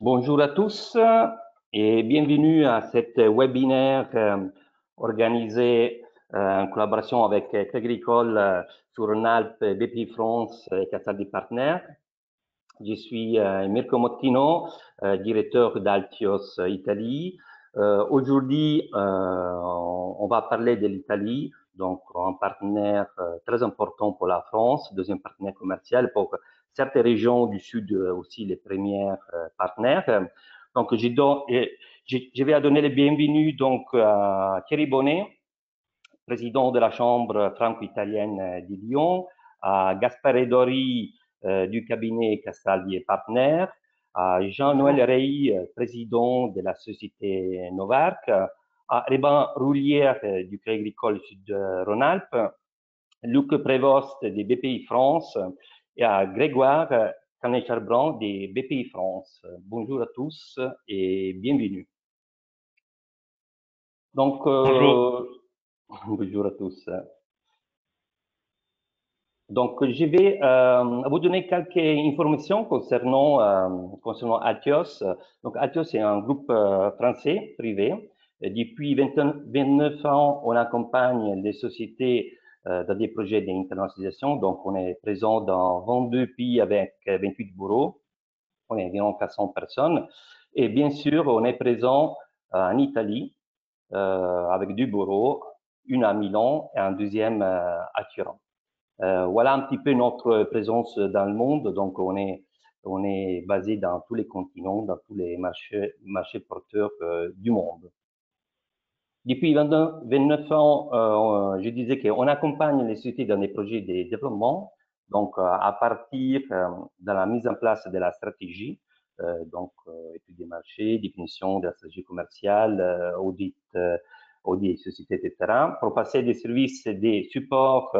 Bonjour à tous et bienvenue à cet webinaire organisé en collaboration avec Crédit Agricole sur Rhône-Alpes, BPI France et Castaldi Partners. Je suis Mirko Mottino, directeur d'Altios Italie. Aujourd'hui, on va parler de l'Italie, donc un partenaire très important pour la France, deuxième partenaire commercial pour certaines régions du Sud aussi les premiers partenaires. Donc, je vais donner le bienvenu donc à Thierry Bonnet, président de la Chambre franco-italienne de Lyon, à Gaspare Dori du cabinet Castaldi et Partners, à Jean-Noël Rey, président de la société Novarc, à Reban Roulière du Crédit Agricole Sud-Rhône-Alpes, Luc Prévost de BPI France et à Grégoire Canet-Charbrand de BPI France. Bonjour à tous et bienvenue. Donc, bonjour. Bonjour à tous. Donc, je vais vous donner quelques informations concernant Altios. Donc, Altios est un groupe français privé. Depuis 29 ans, on accompagne les sociétés dans des projets d'internationalisation. Donc, on est présent dans 22 pays avec 28 bureaux. On est environ 400 personnes. Et bien sûr, on est présent en Italie avec 2 bureaux, une à Milan et un deuxième à Turin. Voilà un petit peu notre présence dans le monde. Donc, on est basé dans tous les continents, dans tous les marchés porteurs du monde. Depuis 29 ans, je disais qu'on accompagne les sociétés dans des projets de développement, donc à partir de la mise en place de la stratégie, donc étude des marchés, définition de la stratégie commerciale, audit des sociétés, etc., pour passer des services des supports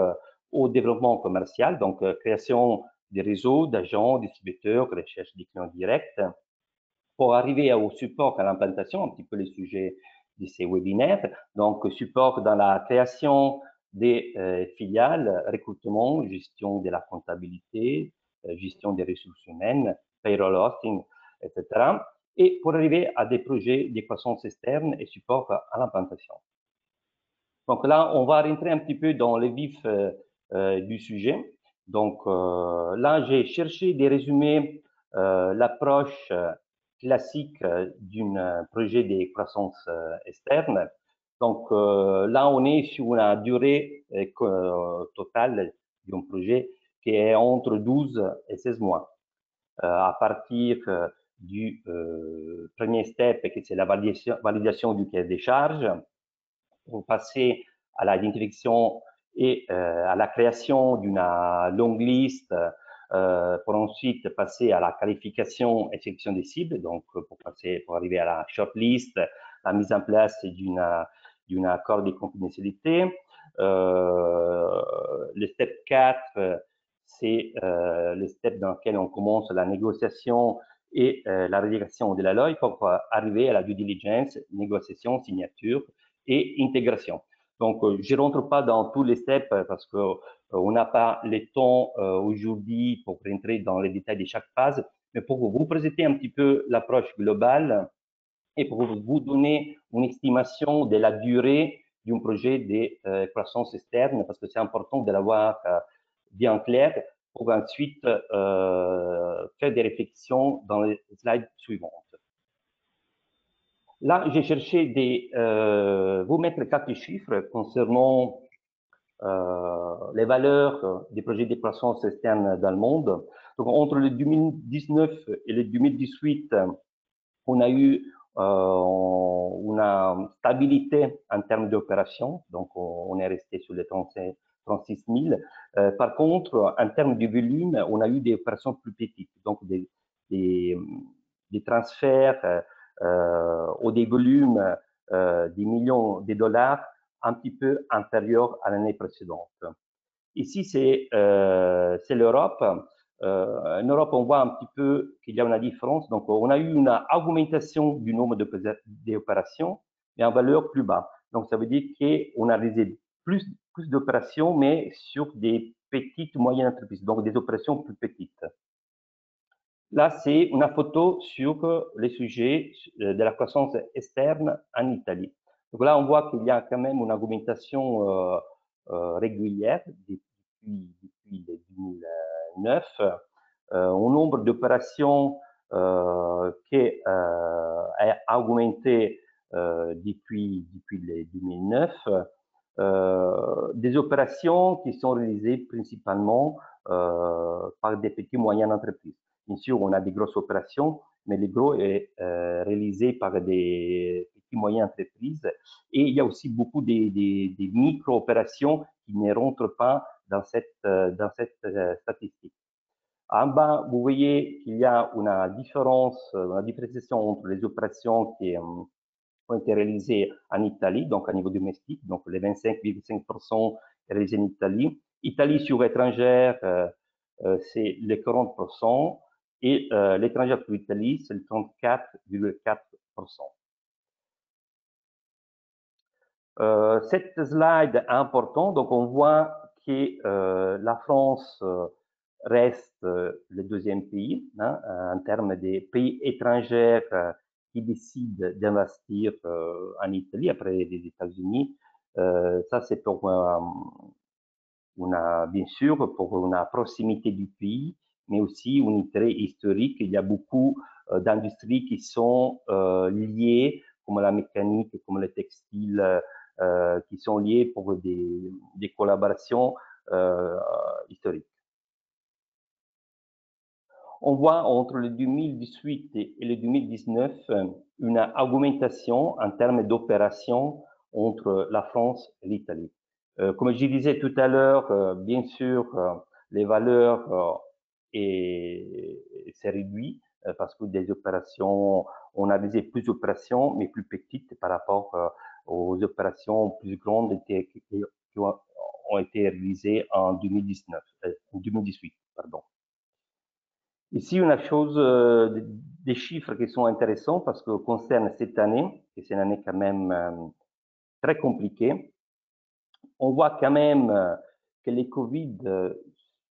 au développement commercial, donc création des réseaux d'agents, distributeurs, recherche des clients directs, pour arriver au support à l'implantation, un petit peu les sujets de ces webinaires, donc support dans la création des filiales, recrutement, gestion de la comptabilité, gestion des ressources humaines, payroll hosting, etc. Et pour arriver à des projets de croissance externe et support à l'implantation. Donc là, on va rentrer un petit peu dans le vif du sujet. Donc là, j'ai cherché de résumer l'approche classique d'un projet de croissance externe. Donc là, on est sur une durée totale d'un projet qui est entre 12 et 16 mois. À partir du premier step, qui c'est la validation du cahier des charges, pour passer à l'identification et à la création d'une longue liste, pour ensuite passer à la qualification et sélection des cibles, donc pour arriver à la shortlist, la mise en place d'un accord de confidentialité. Le step 4, c'est le step dans lequel on commence la négociation et la rédaction de la loi pour arriver à la due diligence, négociation, signature et intégration. Donc, je ne rentre pas dans tous les steps parce qu'on n'a pas le temps aujourd'hui pour rentrer dans les détails de chaque phase, mais pour vous présenter un petit peu l'approche globale et pour vous donner une estimation de la durée d'un projet de croissance externe, parce que c'est important de l'avoir bien clair pour ensuite faire des réflexions dans les slides suivantes. Là, j'ai cherché de vous mettre quelques chiffres concernant les valeurs des projets de croissance externe dans le monde. Donc, entre le 2019 et le 2018, on a eu une stabilité en termes d'opérations. Donc, on est resté sur les 36 000. Par contre, en termes de volume, on a eu des opérations plus petites, donc des transferts ou des volumes des millions de dollars un petit peu inférieurs à l'année précédente. Ici, c'est l'Europe. En Europe, on voit un petit peu qu'il y a une différence. Donc, on a eu une augmentation du nombre d'opérations, mais en valeur plus bas. Donc, ça veut dire qu'on a réalisé plus d'opérations, mais sur des petites, moyennes entreprises, donc des opérations plus petites. Là, c'est une photo sur les sujets de la croissance externe en Italie. Donc là, on voit qu'il y a quand même une augmentation régulière depuis 2009. Un nombre d'opérations qui a augmenté depuis les 2009. Des opérations qui sont réalisées principalement par des petites et moyennes entreprises. Bien sûr, on a des grosses opérations, mais le gros est réalisé par des petites et moyennes entreprises. Et il y a aussi beaucoup des micro-opérations qui ne rentrent pas dans cette statistique. En bas, vous voyez qu'il y a une différenciation entre les opérations qui ont été réalisées en Italie, donc à niveau domestique, donc les 25,5% réalisés en Italie. Italie sur étrangère, c'est les 40%, et l'étrangère sur l'Italie, c'est le 34,4%. Cette slide est importante, donc on voit que la France reste le deuxième pays en termes des pays étrangers qui décident d'investir en Italie après les États-Unis. Ça, c'est pour bien sûr pour une proximité du pays, mais aussi un intérêt historique. Il y a beaucoup d'industries qui sont liées, comme la mécanique, comme le textile, qui sont liées pour des collaborations historiques. On voit entre le 2018 et le 2019 une augmentation en termes d'opérations entre la France et l'Italie. Comme je disais tout à l'heure, bien sûr, les valeurs s'est réduit parce que des opérations, on a réalisé plus d'opérations, mais plus petites par rapport aux opérations plus grandes qui ont été réalisées en 2018. Pardon. Ici, une chose, des chiffres qui sont intéressants parce que concerne cette année, et c'est une année quand même très compliquée. On voit quand même que les Covid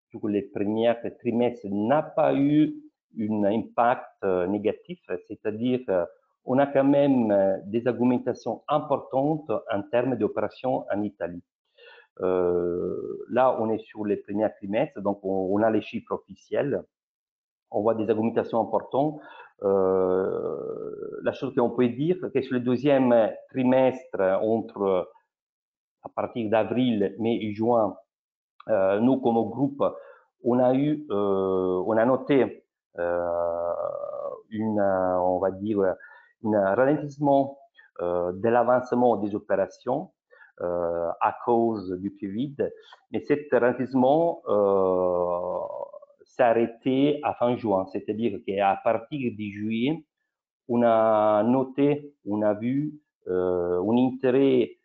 sur les premiers trimestres n'a pas eu un impact négatif, c'est-à-dire on a quand même des augmentations importantes en termes d'opérations en Italie. Là, on est sur les premiers trimestres, donc on a les chiffres officiels. On voit des augmentations importantes. La chose qu'on peut dire, c'est que sur le deuxième trimestre, à partir d'avril, mai et juin, nous, comme groupe, on a noté on va dire, un ralentissement de l'avancement des opérations à cause du Covid. Mais cet ralentissement s'est arrêté à fin juin, c'est-à-dire qu'à partir de juillet, on a noté, on a vu un intérêt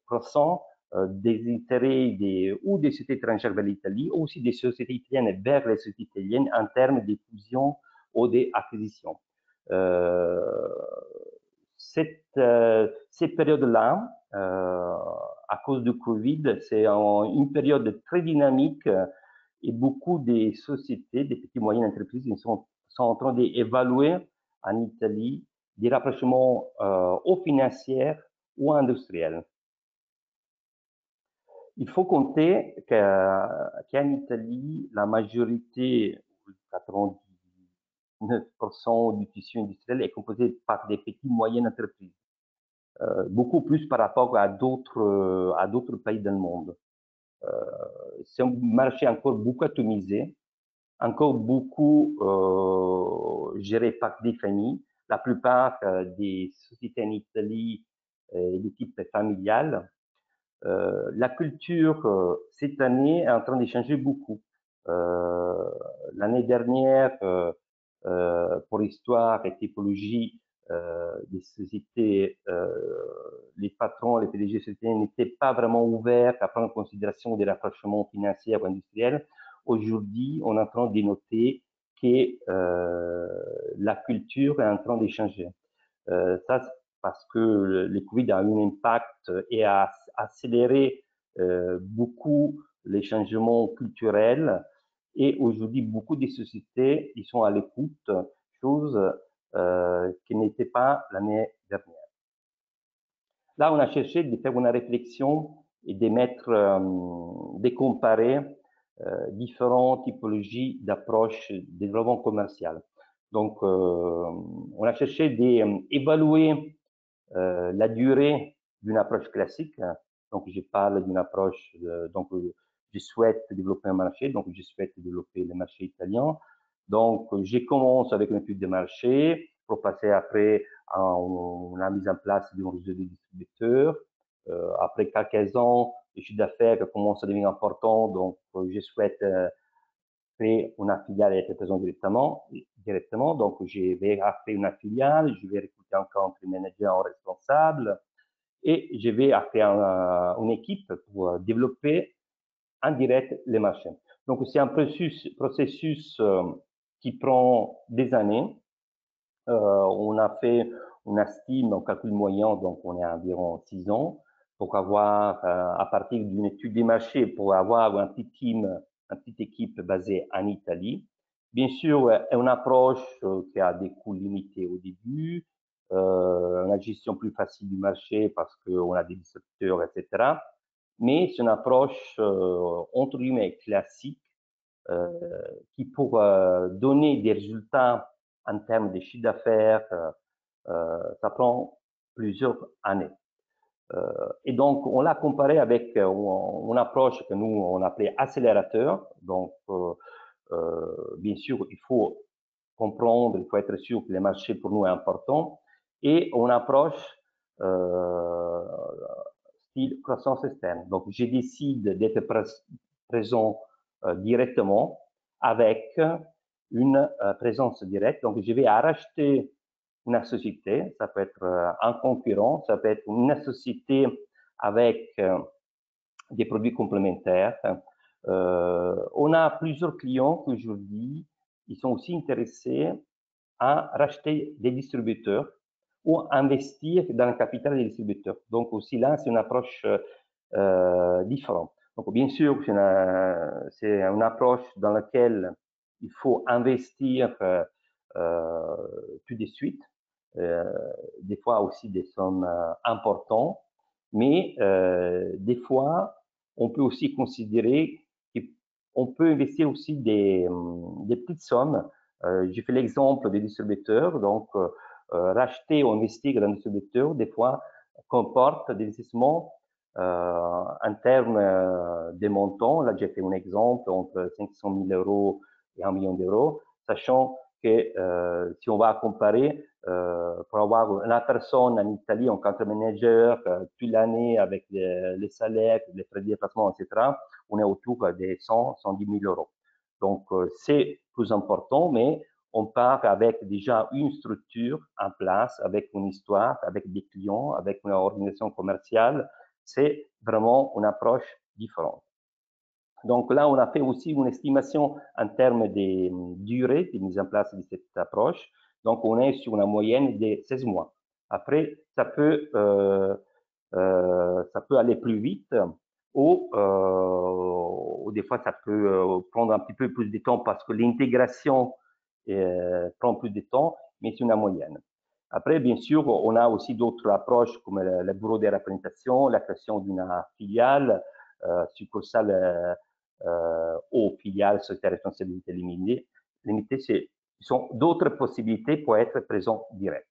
croissant des intérêts ou des sociétés étrangères vers l'Italie, ou aussi des sociétés italiennes vers les sociétés italiennes en termes de fusion ou d'acquisition. Cette période-là, à cause du Covid, c'est une période très dynamique et beaucoup des sociétés, des petites et moyennes entreprises sont en train d'évaluer en Italie des rapprochements ou financiers ou industriels. Il faut compter qu'en Italie, la majorité, 99% du tissu industriel est composé par des petites et moyennes entreprises. Beaucoup plus par rapport à d'autres pays dans le monde. C'est un marché encore beaucoup atomisé, encore beaucoup géré par des familles. La plupart des sociétés en Italie est de type familial. La culture, cette année, est en train de changer beaucoup. L'année dernière, pour l'histoire et typologie des sociétés, les patrons, les PDG de sociétés n'étaient pas vraiment ouverts à prendre en considération des rapprochements financiers ou industriels. Aujourd'hui, on est en train de noter que la culture est en train de changer. Ça, parce que le Covid a eu un impact et a accéléré beaucoup les changements culturels Et aujourd'hui, beaucoup de sociétés, ils sont à l'écoute, chose qui n'était pas l'année dernière. Là, on a cherché de faire une réflexion et de comparer différentes typologies d'approches de développement commercial. Donc, on a cherché d'évaluer la durée d'une approche classique. Donc, je parle d'une approche, donc, je souhaite développer un marché, donc je souhaite développer le marché italien. Donc, je commence avec une étude de marché pour passer après à la mise en place d'un réseau de distributeurs. Après quelques ans, le chiffre d'affaires commence à devenir important, donc je souhaite créer une filiale et être présent directement. Donc, je vais créer une filiale, je vais recruter un country manager responsable et je vais créer une équipe pour développer en direct les marchés. Donc, c'est un processus qui prend des années. On a fait une estime en calcul moyen, donc on est à environ 6 ans, pour avoir, à partir d'une étude des marchés, pour avoir un petit team, une petite équipe basée en Italie. Bien sûr, une approche qui a des coûts limités au début, une gestion plus facile du marché parce qu'on a des distributeurs, etc. Mais c'est une approche, entre guillemets, classique, qui pour donner des résultats en termes de chiffre d'affaires, ça prend plusieurs années. Et donc, on l'a comparé avec une approche que nous, on appelait accélérateur. Donc, bien sûr, il faut comprendre, il faut être sûr que le marché pour nous est important. Et une approche style croissance externe. Donc, je décide d'être présent directement avec une présence directe. Donc, je vais racheter une société, ça peut être un concurrent, ça peut être une société avec des produits complémentaires. On a plusieurs clients qui aujourd'hui, ils sont aussi intéressés à racheter des distributeurs ou investir dans le capital des distributeurs. Donc aussi là, c'est une approche différente. Donc bien sûr, c'est une approche dans laquelle il faut investir tout de suite, des fois aussi des sommes importantes, mais des fois, on peut aussi considérer qu'on peut investir aussi des petites sommes. J'ai fait l'exemple des distributeurs, donc racheter ou investir dans un distributeur, des fois, comporte des investissements en termes de montants. Là, j'ai fait un exemple entre 500 000 euros et 1 million d'euros, sachant que si on va comparer, pour avoir une personne en Italie en country manager toute l'année avec les salaires, les frais de déplacement, etc., on est autour des 100, 110 000 euros. Donc, c'est plus important, mais on part avec déjà une structure en place, avec une histoire, avec des clients, avec une organisation commerciale. C'est vraiment une approche différente. Donc là, on a fait aussi une estimation en termes de durée de mise en place de cette approche. Donc, on est sur une moyenne de 16 mois. Après, ça peut aller plus vite ou des fois, ça peut prendre un petit peu plus de temps parce que l'intégration prend plus de temps, mais c'est une moyenne. Après, bien sûr, on a aussi d'autres approches comme le bureau de représentation, la création d'une filiale, succursale aux filiales société à responsabilité limitée, ce sont d'autres possibilités pour être présent direct.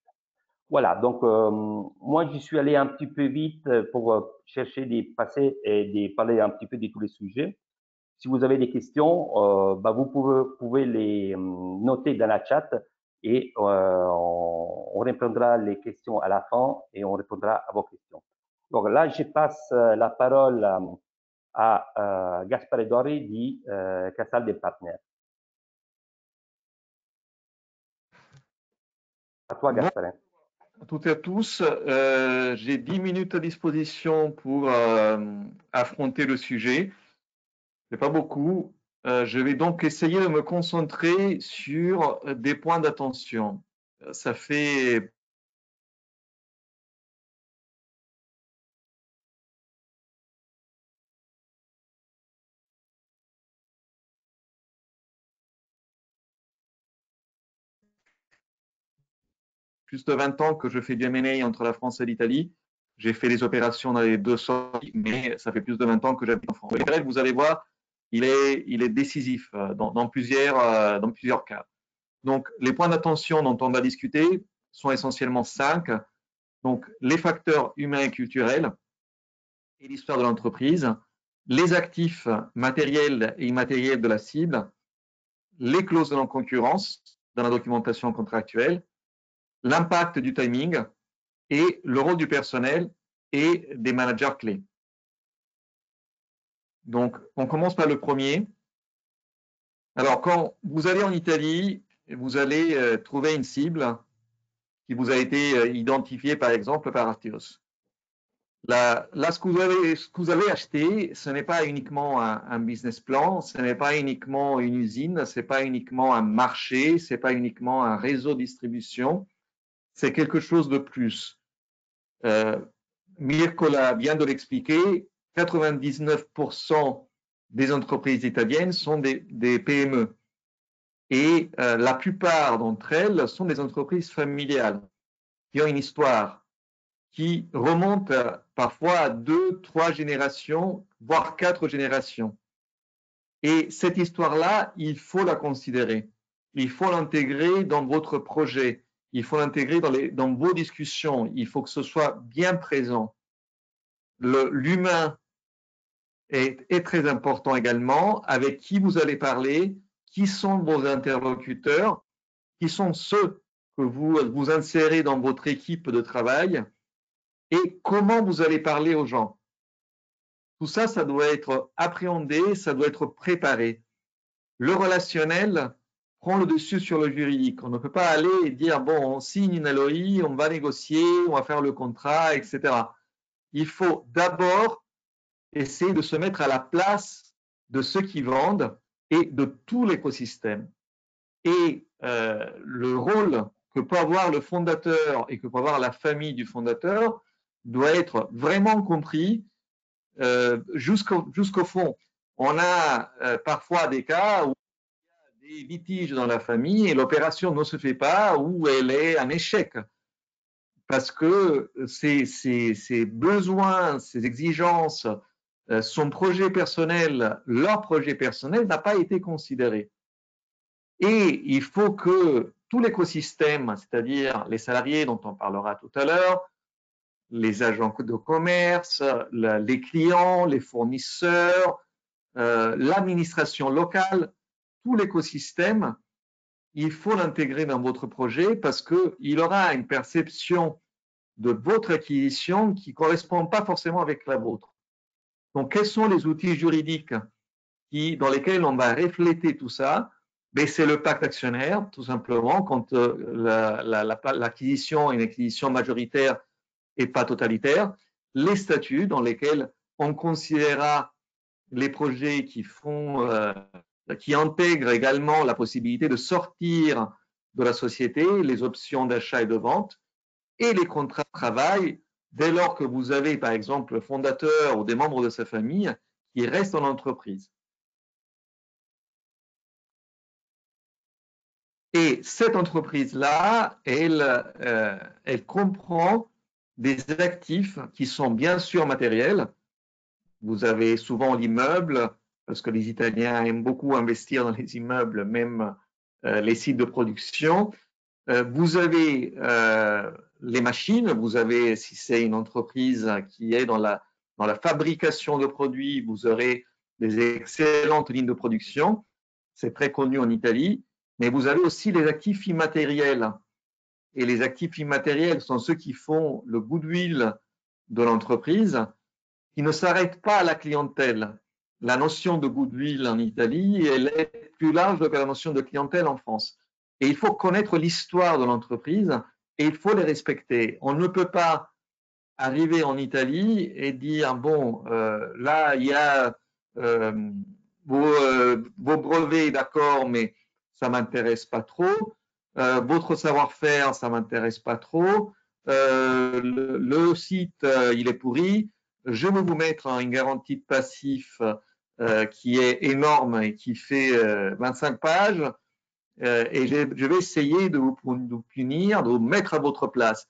Voilà, donc moi je suis allé un petit peu vite pour chercher de passer et de parler un petit peu de tous les sujets. Si vous avez des questions, vous pouvez les noter dans la chat et on répondra les questions à la fin et on répondra à vos questions. Donc là, je passe la parole a Gaspare Dori di Casal del Partner. À toi, Gaspare. À toutes et à tous, j'ai 10 minutes à disposition pour affronter le sujet. C'est pas beaucoup. Je vais donc essayer de me concentrer sur des points d'attention. Ça fait plus de 20 ans que je fais du M&A entre la France et l'Italie. J'ai fait des opérations dans les deux sorties, mais ça fait plus de 20 ans que j'habite en France. Le vous allez voir, il est décisif dans plusieurs cas. Donc, les points d'attention dont on va discuter sont essentiellement 5. Donc, les facteurs humains et culturels et l'histoire de l'entreprise, les actifs matériels et immatériels de la cible, les clauses de non-concurrence dans la documentation contractuelle, l'impact du timing et le rôle du personnel et des managers clés. Donc, on commence par le premier. Alors, quand vous allez en Italie, vous allez trouver une cible qui vous a été identifiée, par exemple, par Artios. Là, ce que vous avez acheté, ce n'est pas uniquement un business plan, ce n'est pas uniquement une usine, ce n'est pas uniquement un marché, ce n'est pas uniquement un réseau de distribution, c'est quelque chose de plus. Mirko vient de l'expliquer, 99% des entreprises italiennes sont des PME et la plupart d'entre elles sont des entreprises familiales qui ont une histoire qui remonte parfois à 2, 3 générations, voire 4 générations. Et cette histoire-là, il faut la considérer. Il faut l'intégrer dans votre projet. Il faut l'intégrer dans vos discussions. Il faut que ce soit bien présent. L'humain est très important également. Avec qui vous allez parler, qui sont vos interlocuteurs, qui sont ceux que vous insérez dans votre équipe de travail et comment vous allez parler aux gens. Tout ça, ça doit être appréhendé, ça doit être préparé. Le relationnel prend le dessus sur le juridique. On ne peut pas aller et dire, bon, on signe une LOI, on va négocier, on va faire le contrat, etc. Il faut d'abord essayer de se mettre à la place de ceux qui vendent et de tout l'écosystème. Et le rôle que peut avoir le fondateur et que peut avoir la famille du fondateur doit être vraiment compris jusqu'au fond. On a parfois des cas où il y a des litiges dans la famille et l'opération ne se fait pas ou elle est un échec parce que ses besoins, ses exigences, son projet personnel, leur projet personnel n'a pas été considéré. Et il faut que tout l'écosystème, c'est-à-dire les salariés dont on parlera tout à l'heure, les agents de commerce, les clients, les fournisseurs, l'administration locale, tout l'écosystème, il faut l'intégrer dans votre projet parce qu'il aura une perception de votre acquisition qui ne correspond pas forcément avec la vôtre. Donc, quels sont les outils juridiques dans lesquels on va refléter tout ça? Ben, c'est le pacte actionnaire, tout simplement, quand l'acquisition est une acquisition majoritaire et pas totalitaire, les statuts dans lesquels on considérera les projets qui intègrent également la possibilité de sortir de la société, les options d'achat et de vente, et les contrats de travail, dès lors que vous avez, par exemple, le fondateur ou des membres de sa famille qui restent en entreprise. Et cette entreprise-là, elle comprend des actifs qui sont bien sûr matériels. Vous avez souvent l'immeuble, parce que les Italiens aiment beaucoup investir dans les immeubles, même les sites de production. Vous avez les machines, vous avez, si c'est une entreprise qui est dans la fabrication de produits, vous aurez des excellentes lignes de production. C'est très connu en Italie. Mais vous avez aussi les actifs immatériels. Et les actifs immatériels sont ceux qui font le goodwill de l'entreprise, qui ne s'arrêtent pas à la clientèle. La notion de goodwill en Italie, elle est plus large que la notion de clientèle en France. Et il faut connaître l'histoire de l'entreprise et il faut les respecter. On ne peut pas arriver en Italie et dire, bon, là, il y a vos brevets, d'accord, mais ça m'intéresse pas trop. Votre savoir-faire, ça m'intéresse pas trop. Le site, il est pourri. Je vais vous mettre une garantie de passif qui est énorme et qui fait 25 pages. et je vais essayer de vous punir, de vous mettre à votre place.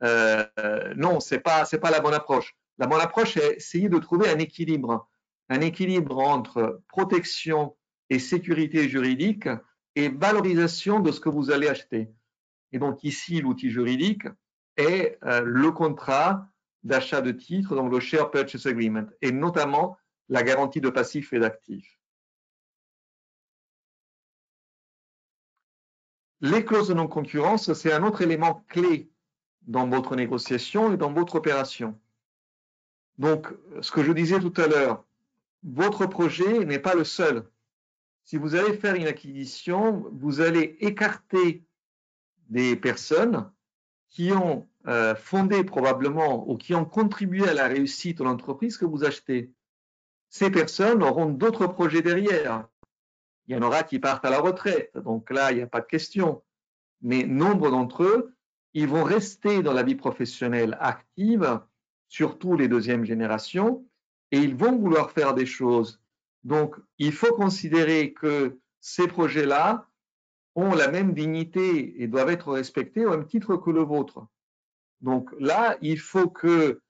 Non, c'est pas la bonne approche. La bonne approche, c'est essayer de trouver un équilibre entre protection et sécurité juridique et valorisation de ce que vous allez acheter. Et donc ici, l'outil juridique est le contrat d'achat de titres, donc le Share Purchase Agreement, et notamment la garantie de passifs et d'actifs. Les clauses de non-concurrence, c'est un autre élément clé dans votre négociation et dans votre opération. Donc, ce que je disais tout à l'heure, votre projet n'est pas le seul. Si vous allez faire une acquisition, vous allez écarter des personnes qui ont fondé probablement ou qui ont contribué à la réussite de l'entreprise que vous achetez. Ces personnes auront d'autres projets derrière. Il y en aura qui partent à la retraite, donc là, il n'y a pas de question. Mais nombre d'entre eux, ils vont rester dans la vie professionnelle active, surtout les deuxièmes générations, et ils vont vouloir faire des choses. Donc, il faut considérer que ces projets-là ont la même dignité et doivent être respectés au même titre que le vôtre. Donc là, il faut que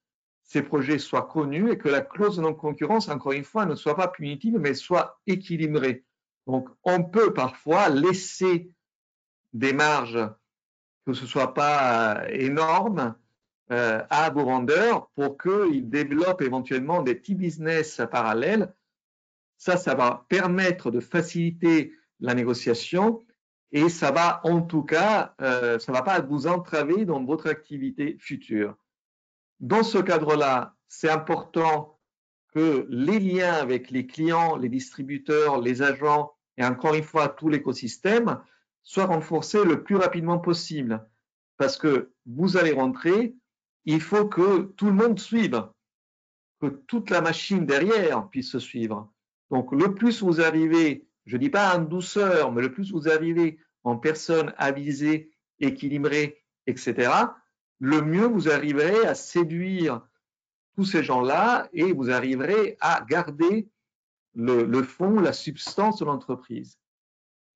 ces projets soient connus et que la clause de non-concurrence, encore une fois, ne soit pas punitive, mais soit équilibrée. Donc, on peut parfois laisser des marges que ce ne soit pas énorme à vos vendeurs pour qu'ils développent éventuellement des petits business parallèles. Ça va permettre de faciliter la négociation et ça va en tout cas, ça ne va pas vous entraver dans votre activité future. Dans ce cadre-là, c'est important que les liens avec les clients, les distributeurs, les agents et encore une fois tout l'écosystème soient renforcés le plus rapidement possible. Parce que vous allez rentrer, il faut que tout le monde suive, que toute la machine derrière puisse suivre. Donc le plus vous arrivez, je ne dis pas en douceur, mais le plus vous arrivez en personne avisée, équilibrée, etc., le mieux vous arriverez à séduire tous ces gens-là et vous arriverez à garder le fond, la substance de l'entreprise.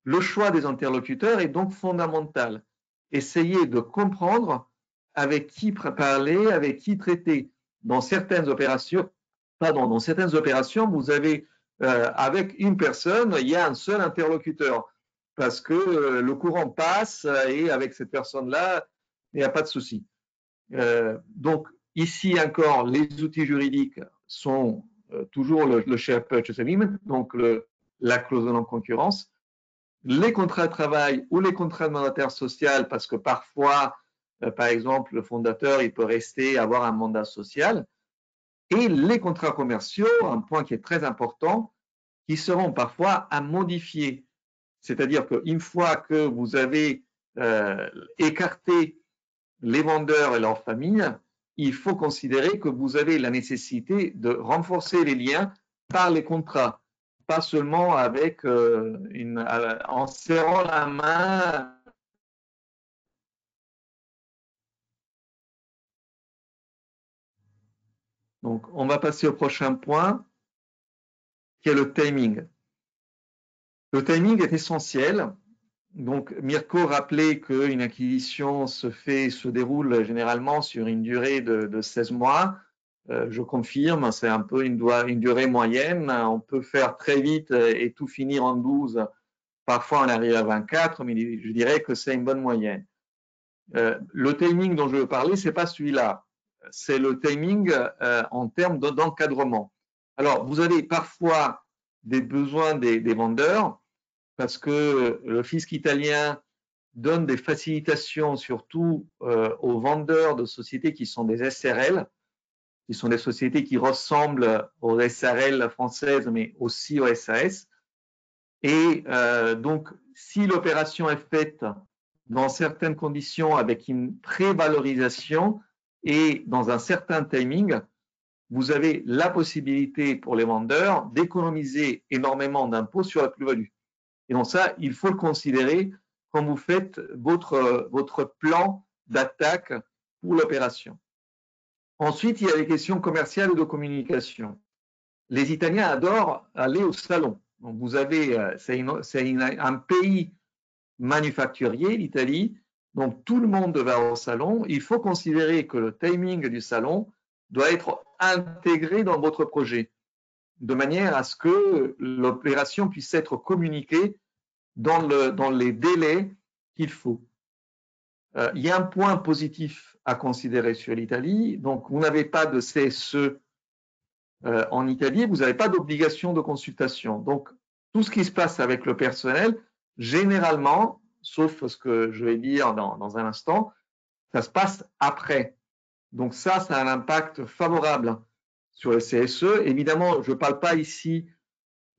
Le choix des interlocuteurs est donc fondamental. Essayez de comprendre avec qui parler, avec qui traiter. Dans certaines opérations, vous avez avec une personne, il y a un seul interlocuteur parce que le courant passe et avec cette personne-là, il n'y a pas de souci. Donc, ici encore, les outils juridiques sont toujours le Share Purchase Agreement, donc la clause de non-concurrence, les contrats de travail ou les contrats de mandataire social, parce que parfois, par exemple, le fondateur, il peut rester, avoir un mandat social, et les contrats commerciaux, un point qui est très important, qui seront parfois à modifier. C'est-à-dire qu'une fois que vous avez écarté les vendeurs et leurs familles, il faut considérer que vous avez la nécessité de renforcer les liens par les contrats, pas seulement avec en serrant la main. Donc, on va passer au prochain point, qui est le timing. Le timing est essentiel. Donc, Mirko rappelait qu'une acquisition se déroule généralement sur une durée de 16 mois. Je confirme, c'est un peu une durée moyenne. On peut faire très vite et tout finir en 12. Parfois, on arrive à 24, mais je dirais que c'est une bonne moyenne. Le timing dont je veux parler, ce n'est pas celui-là. C'est le timing en termes d'encadrement. Alors, vous avez parfois des besoins des vendeurs parce que le fisc italien donne des facilitations surtout aux vendeurs de sociétés qui sont des SRL, qui sont des sociétés qui ressemblent aux SRL françaises, mais aussi aux SAS. Et donc, si l'opération est faite dans certaines conditions avec une prévalorisation et dans un certain timing, vous avez la possibilité pour les vendeurs d'économiser énormément d'impôts sur la plus-value. Et donc ça, il faut le considérer quand vous faites votre plan d'attaque pour l'opération. Ensuite, il y a les questions commerciales et de communication. Les Italiens adorent aller au salon. Donc vous avez, c'est un pays manufacturier, l'Italie. Donc, tout le monde va au salon. Il faut considérer que le timing du salon doit être intégré dans votre projet, de manière à ce que l'opération puisse être communiquée dans les délais qu'il faut. Il y a un point positif à considérer sur l'Italie. Donc, vous n'avez pas de CSE en Italie, vous n'avez pas d'obligation de consultation. Donc, tout ce qui se passe avec le personnel, généralement, sauf ce que je vais dire dans un instant, ça se passe après. Donc ça a un impact favorable sur le CSE. Évidemment, je ne parle pas ici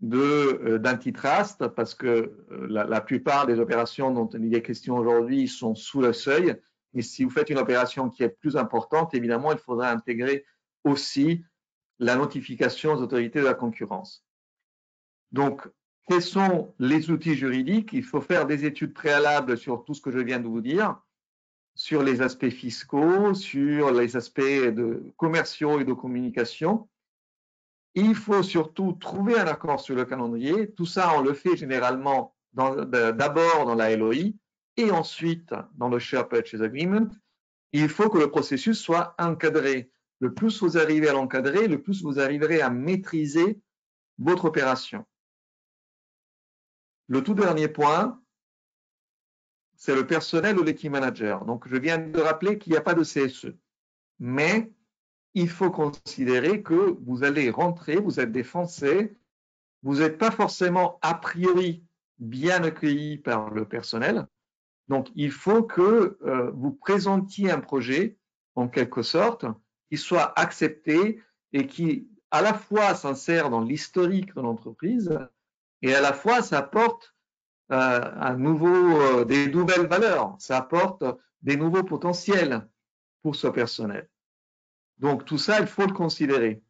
d'antitrust parce que la plupart des opérations dont il est question aujourd'hui sont sous le seuil. Et si vous faites une opération qui est plus importante, évidemment, il faudra intégrer aussi la notification aux autorités de la concurrence. Donc, quels sont les outils juridiques? Il faut faire des études préalables sur tout ce que je viens de vous dire, sur les aspects fiscaux, sur les aspects commerciaux et de communication. Il faut surtout trouver un accord sur le calendrier. Tout ça, on le fait généralement d'abord dans la LOI et ensuite dans le Share Purchase Agreement. Il faut que le processus soit encadré. Le plus vous arrivez à l'encadrer, le plus vous arriverez à maîtriser votre opération. Le tout dernier point, c'est le personnel ou l'équipe manager. Donc, je viens de rappeler qu'il n'y a pas de CSE. Mais il faut considérer que vous allez rentrer, vous êtes des Français, vous n'êtes pas forcément a priori bien accueillis par le personnel. Donc, il faut que vous présentiez un projet, en quelque sorte, qui soit accepté et qui, à la fois, s'insère dans l'historique de l'entreprise et à la fois, ça apporte des nouvelles valeurs, ça apporte des nouveaux potentiels pour ce personnel. Donc, tout ça, il faut le considérer.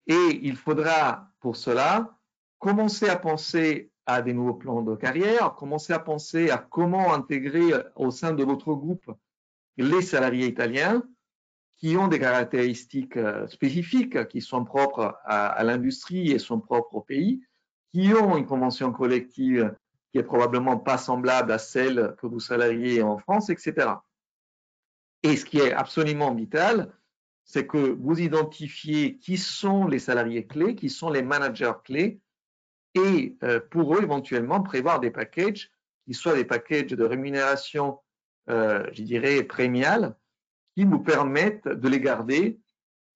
Et il faudra, pour cela, commencer à penser à des nouveaux plans de carrière, commencer à penser à comment intégrer au sein de votre groupe les salariés italiens qui ont des caractéristiques spécifiques, qui sont propres à l'industrie et sont propres au pays, qui ont une convention collective qui est probablement pas semblable à celle que vous salariez en France, etc. Et ce qui est absolument vital, c'est que vous identifiez qui sont les salariés clés, qui sont les managers clés, et pour eux, éventuellement, prévoir des packages qui soient des packages de rémunération, je dirais, prémiale, qui vous permettent de les garder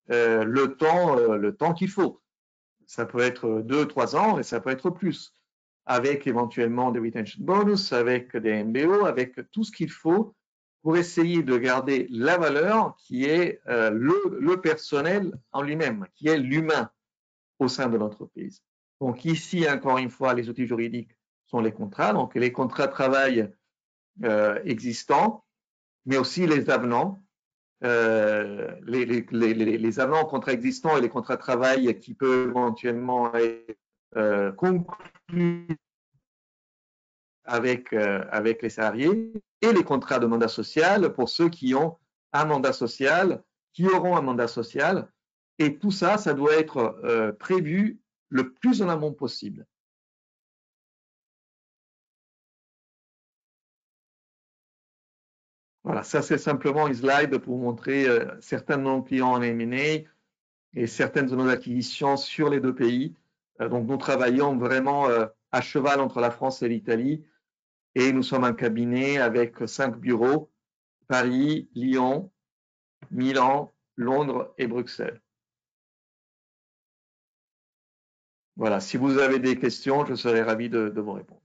le temps qu'il faut. Ça peut être 2-3 ans et ça peut être plus, avec éventuellement des retention bonus, avec des MBO, avec tout ce qu'il faut pour essayer de garder la valeur qui est le personnel en lui-même, qui est l'humain au sein de l'entreprise. Donc ici, encore une fois, les outils juridiques sont les contrats, donc les contrats de travail existants, mais aussi les avenants, les avenants aux contrats existants et les contrats de travail qui peuvent éventuellement être conclus avec les salariés, et les contrats de mandat social pour ceux qui ont un mandat social, qui auront un mandat social. Et tout ça, ça doit être prévu le plus en amont possible. Voilà, ça c'est simplement une slide pour vous montrer certains de nos clients en M&A et certaines de nos acquisitions sur les deux pays. Donc nous travaillons vraiment à cheval entre la France et l'Italie et nous sommes un cabinet avec 5 bureaux, Paris, Lyon, Milan, Londres et Bruxelles. Voilà, si vous avez des questions, je serai ravi de vous répondre.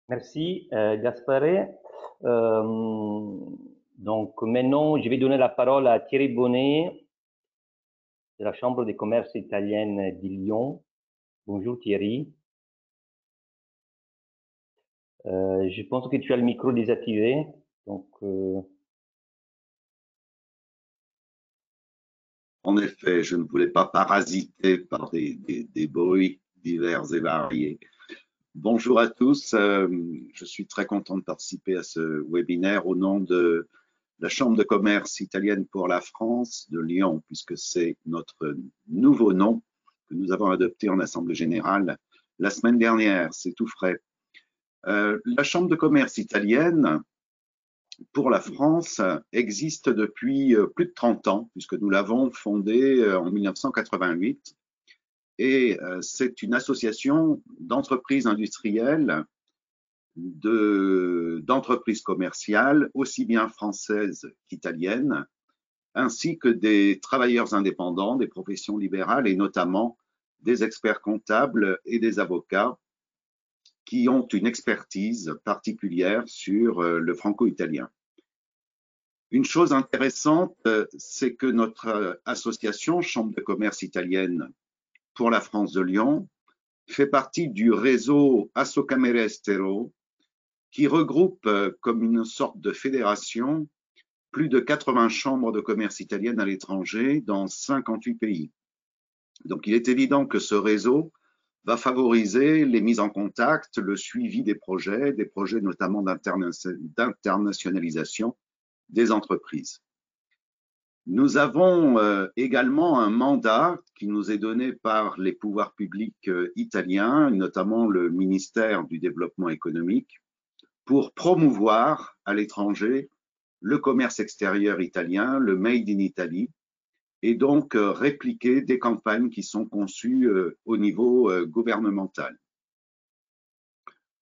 Merci, Gaspare. Donc maintenant, je vais donner la parole à Thierry Bonnet de la Chambre des commerces italienne de Lyon. Bonjour Thierry. Je pense que tu as le micro désactivé. Donc, En effet, je ne voulais pas parasiter par des bruits divers et variés. Bonjour à tous, je suis très content de participer à ce webinaire au nom de la Chambre de commerce italienne pour la France de Lyon, puisque c'est notre nouveau nom que nous avons adopté en Assemblée générale la semaine dernière, c'est tout frais. La Chambre de commerce italienne, pour la France, existe depuis plus de 30 ans, puisque nous l'avons fondée en 1988. Et c'est une association d'entreprises industrielles, d'entreprises commerciales, aussi bien françaises qu'italiennes, ainsi que des travailleurs indépendants, des professions libérales et notamment des experts comptables et des avocats qui ont une expertise particulière sur le franco-italien. Une chose intéressante, c'est que notre association Chambre de commerce italienne pour la France de Lyon fait partie du réseau Assocamere Estero qui regroupe comme une sorte de fédération plus de 80 chambres de commerce italiennes à l'étranger dans 58 pays. Donc il est évident que ce réseau va favoriser les mises en contact, le suivi des projets notamment d'internationalisation des entreprises. Nous avons également un mandat qui nous est donné par les pouvoirs publics italiens, notamment le ministère du Développement économique, pour promouvoir à l'étranger le commerce extérieur italien, le Made in Italy, et donc répliquer des campagnes qui sont conçues au niveau gouvernemental.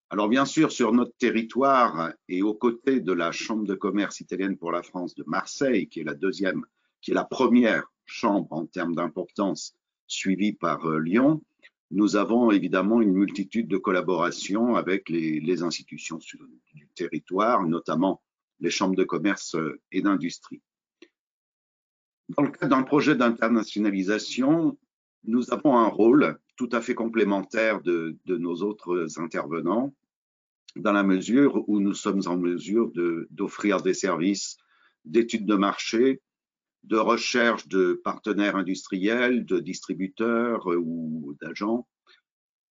Alors bien sûr, sur notre territoire et aux côtés de la Chambre de commerce italienne pour la France de Marseille, qui est la première chambre en termes d'importance, suivie par Lyon, nous avons évidemment une multitude de collaborations avec les institutions du territoire, notamment les chambres de commerce et d'industrie. Dans le cadre d'un projet d'internationalisation, nous avons un rôle tout à fait complémentaire de nos autres intervenants, dans la mesure où nous sommes en mesure d'offrir des services d'études de marché, de recherche de partenaires industriels, de distributeurs ou d'agents.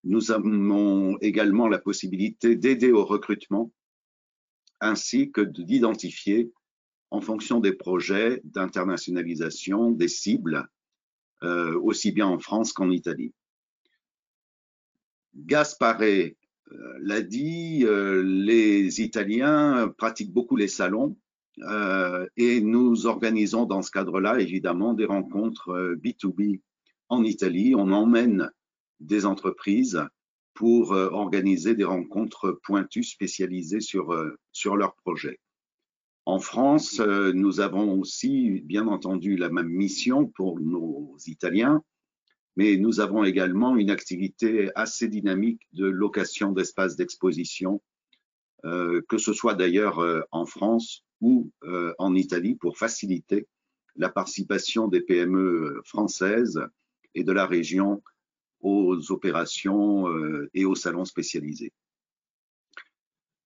Nous avons également la possibilité d'aider au recrutement ainsi que d'identifier, en fonction des projets d'internationalisation, des cibles, aussi bien en France qu'en Italie. Gaspare l'a dit, les Italiens pratiquent beaucoup les salons et nous organisons dans ce cadre-là, évidemment, des rencontres B2B en Italie. On emmène des entreprises pour organiser des rencontres pointues spécialisées sur leurs projets. En France, nous avons aussi, bien entendu, la même mission pour nos Italiens, mais nous avons également une activité assez dynamique de location d'espaces d'exposition, que ce soit d'ailleurs en France ou en Italie, pour faciliter la participation des PME françaises et de la région aux opérations et aux salons spécialisés.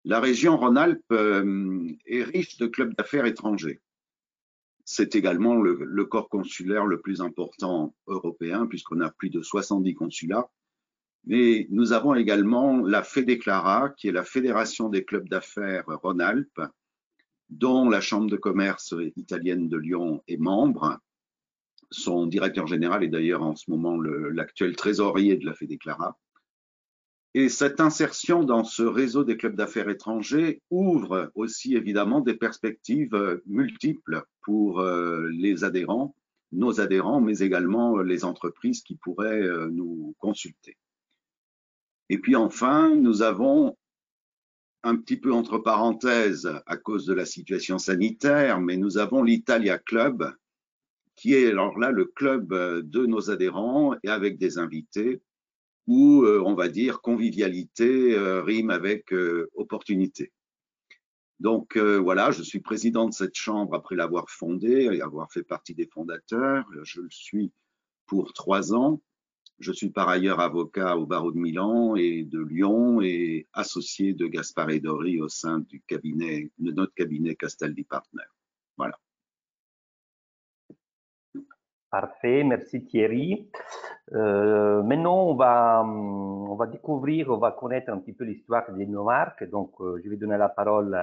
La région Rhône-Alpes est riche de clubs d'affaires étrangers. C'est également le corps consulaire le plus important européen, puisqu'on a plus de 70 consulats. Mais nous avons également la FEDECLARA, qui est la Fédération des clubs d'affaires Rhône-Alpes, dont la Chambre de commerce italienne de Lyon est membre. Son directeur général est d'ailleurs en ce moment l'actuel trésorier de la FEDECLARA. Et cette insertion dans ce réseau des clubs d'affaires étrangers ouvre aussi évidemment des perspectives multiples pour les adhérents, nos adhérents, mais également les entreprises qui pourraient nous consulter. Et puis enfin, nous avons un petit peu entre parenthèses à cause de la situation sanitaire, mais nous avons l'Italia Club, qui est alors là le club de nos adhérents et avec des invités, où on va dire convivialité rime avec opportunité. Donc voilà, je suis président de cette chambre après l'avoir fondée et avoir fait partie des fondateurs. Je le suis pour 3 ans. Je suis par ailleurs avocat au barreau de Milan et de Lyon et associé de Gaspare Dori au sein de notre cabinet Castaldi Partner. Voilà. Parfait, merci Thierry. Maintenant, on va découvrir, on va connaître un petit peu l'histoire de nos marques. Donc, je vais donner la parole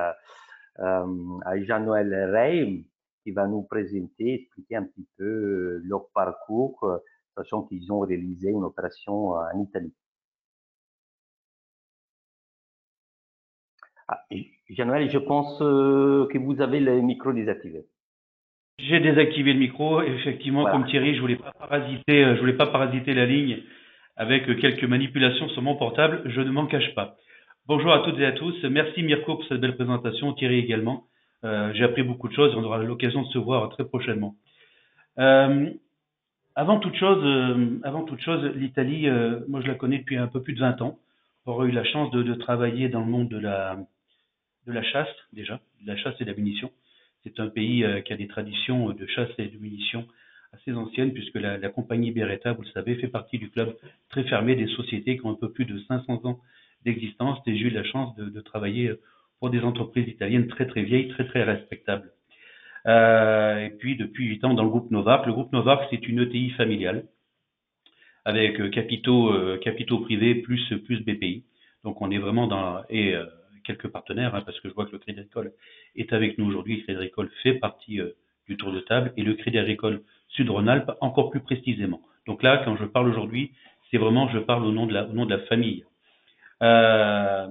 à Jean-Noël Rey, qui va nous présenter, expliquer un petit peu leur parcours, sachant qu'ils ont réalisé une opération en Italie. Jean-Noël, je pense que vous avez le micro désactivé. J'ai désactivé le micro. Et effectivement, Voilà. comme Thierry, je voulais pas parasiter la ligne avec quelques manipulations sur mon portable. Je ne m'en cache pas. Bonjour à toutes et à tous. Merci Mirko pour cette belle présentation. Thierry également. J'ai appris beaucoup de choses. On aura l'occasion de se voir très prochainement. Avant toute chose, l'Italie, moi je la connais depuis un peu plus de 20 ans. J'aurais eu la chance de travailler dans le monde de la chasse, déjà, de la chasse et de la munition. C'est un pays qui a des traditions de chasse et de munition assez anciennes, puisque la compagnie Beretta, vous le savez, fait partie du club très fermé des sociétés qui ont un peu plus de 500 ans d'existence. Et j'ai eu la chance de travailler pour des entreprises italiennes très très vieilles, très très respectables. Et puis depuis 8 ans dans le groupe Novarc. Le groupe Novarc, c'est une ETI familiale avec capitaux privés plus BPI. Donc on est vraiment dans quelques partenaires, hein, parce que je vois que le Crédit Agricole est avec nous aujourd'hui. Le Crédit Agricole fait partie du tour de table et le Crédit Agricole Sud-Rhône-Alpes encore plus précisément. Donc là, quand je parle aujourd'hui, c'est vraiment, je parle au nom de la famille. Le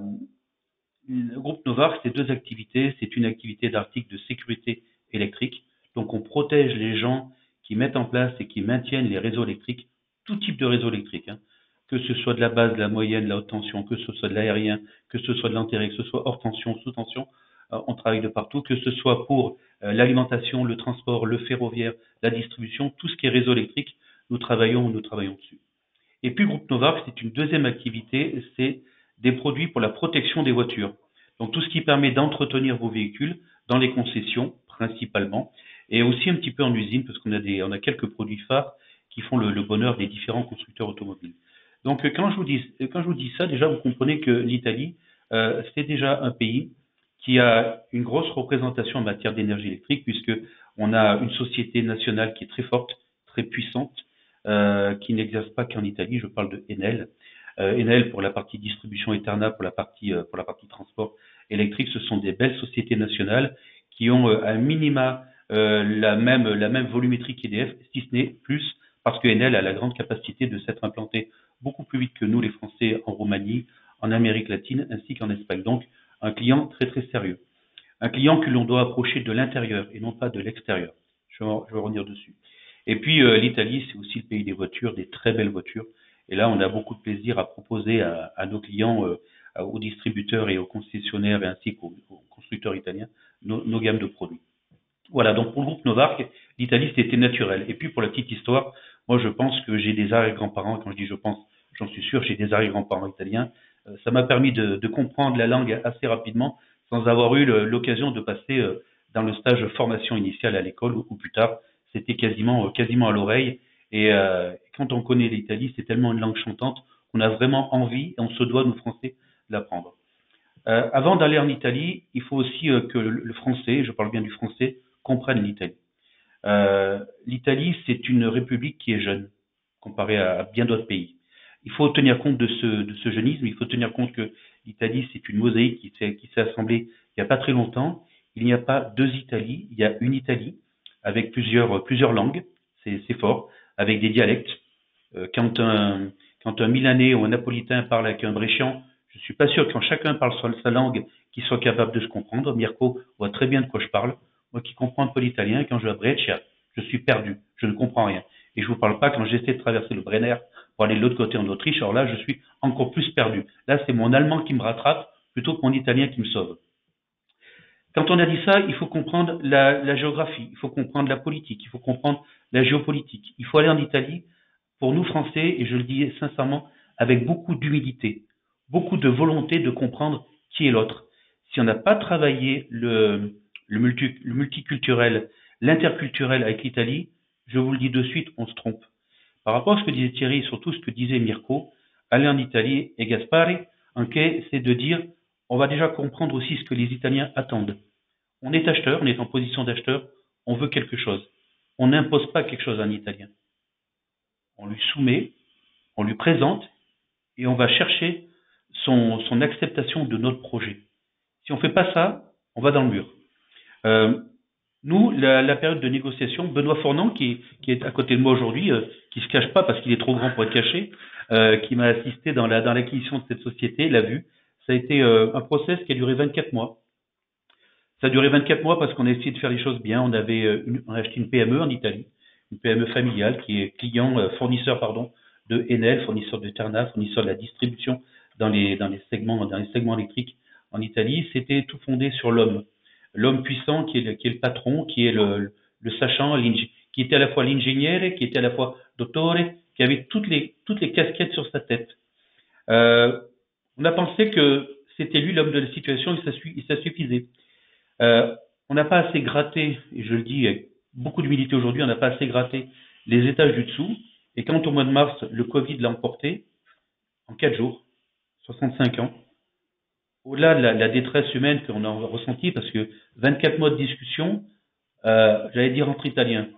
groupe Novarc, c'est deux activités. C'est une activité d'articles de sécurité électrique. Donc on protège les gens qui mettent en place et qui maintiennent les réseaux électriques, tout type de réseau électrique, hein, que ce soit de la base, de la moyenne, de la haute tension, que ce soit de l'aérien, que ce soit de l'enterré, que ce soit hors tension, sous tension, on travaille de partout, que ce soit pour l'alimentation, le transport, le ferroviaire, la distribution, tout ce qui est réseau électrique, nous travaillons dessus. Et puis, Groupe Novarc, c'est une deuxième activité, c'est des produits pour la protection des voitures. Donc, tout ce qui permet d'entretenir vos véhicules dans les concessions, principalement, et aussi un petit peu en usine, parce qu'on a quelques produits phares qui font le bonheur des différents constructeurs automobiles. Donc, quand je vous dis ça, déjà, vous comprenez que l'Italie, c'est déjà un pays qui a une grosse représentation en matière d'énergie électrique, puisque on a une société nationale qui est très forte, très puissante, qui n'exerce pas qu'en Italie. Je parle de Enel. Enel pour la partie distribution et Terna pour la partie transport électrique. Ce sont des belles sociétés nationales qui ont un minima la même volumétrie qu'EDF, si ce n'est plus, parce que Enel a la grande capacité de s'être implanté beaucoup plus vite que nous, les Français, en Roumanie, en Amérique latine, ainsi qu'en Espagne. Donc, un client très très sérieux. Un client que l'on doit approcher de l'intérieur et non pas de l'extérieur. Je vais revenir dessus. Et puis, l'Italie, c'est aussi le pays des voitures, des très belles voitures. Et là, on a beaucoup de plaisir à proposer à nos clients, aux distributeurs et aux concessionnaires, et ainsi qu'aux constructeurs italiens, nos gammes de produits. Voilà, donc pour le groupe Novarc, l'Italie, c'était naturel. Et puis, pour la petite histoire, moi, je pense que j'ai des arrière-grands-parents, quand je dis je pense, j'en suis sûr, j'ai des arrière-grands-parents italiens. Ça m'a permis de comprendre la langue assez rapidement, sans avoir eu l'occasion de passer dans le stage de formation initiale à l'école ou plus tard. C'était quasiment à l'oreille. Et quand on connaît l'Italie, c'est tellement une langue chantante qu'on a vraiment envie, et on se doit, nous Français, de l'apprendre. Avant d'aller en Italie, il faut aussi que le français, je parle bien du français, comprenne l'Italie. L'Italie, c'est une république qui est jeune, comparée à bien d'autres pays. Il faut tenir compte de ce jeunisme, il faut tenir compte que l'Italie, c'est une mosaïque qui s'est assemblée il n'y a pas très longtemps. Il n'y a pas deux Italies, il y a une Italie, avec plusieurs langues, c'est fort, avec des dialectes. Quand un Milanais ou un Napolitain parle avec un Brescian, je suis pas sûr que quand chacun parle sa langue, qu'il soit capable de se comprendre. Mirko voit très bien de quoi je parle. Moi qui comprends un peu l'italien, quand je vais à Brescia, je suis perdu, je ne comprends rien. Et je vous parle pas quand j'essaie de traverser le Brenner pour aller de l'autre côté en Autriche, alors là, je suis encore plus perdu. Là, c'est mon allemand qui me rattrape plutôt que mon italien qui me sauve. Quand on a dit ça, il faut comprendre la géographie, il faut comprendre la politique, il faut comprendre la géopolitique. Il faut aller en Italie, pour nous Français, et je le dis sincèrement, avec beaucoup d'humilité, beaucoup de volonté de comprendre qui est l'autre. Si on n'a pas travaillé le multiculturel, l'interculturel avec l'Italie, je vous le dis de suite, on se trompe. Par rapport à ce que disait Thierry et surtout ce que disait Mirko, aller en Italie et Gaspari, c'est de dire, on va déjà comprendre aussi ce que les Italiens attendent. On est acheteur, on est en position d'acheteur, on veut quelque chose. On n'impose pas quelque chose à un Italien. On lui soumet, on lui présente et on va chercher son acceptation de notre projet. Si on ne fait pas ça, on va dans le mur. Nous, la période de négociation, Benoît Fournant, qui est à côté de moi aujourd'hui, qui se cache pas parce qu'il est trop grand pour être caché, qui m'a assisté dans l'acquisition de cette société, l'a vu. Ça a été un process qui a duré 24 mois. Ça a duré 24 mois parce qu'on a essayé de faire les choses bien. On a acheté une PME en Italie, une PME familiale qui est fournisseur de Enel, fournisseur de Terna, fournisseur de la distribution dans les segments électriques en Italie. C'était tout fondé sur l'homme puissant qui est le patron, qui est le sachant, qui était à la fois l'ingénieur, qui était à la fois dottore, qui avait toutes les casquettes sur sa tête. On a pensé que c'était lui l'homme de la situation et ça suffisait. On n'a pas assez gratté, et je le dis avec beaucoup d'humilité aujourd'hui, on n'a pas assez gratté les étages du dessous. Et quand au mois de mars, le Covid l'a emporté, en 4 jours, 65 ans, au-delà de la détresse humaine qu'on a ressentie, parce que 24 mois de discussion, j'allais dire entre Italiens,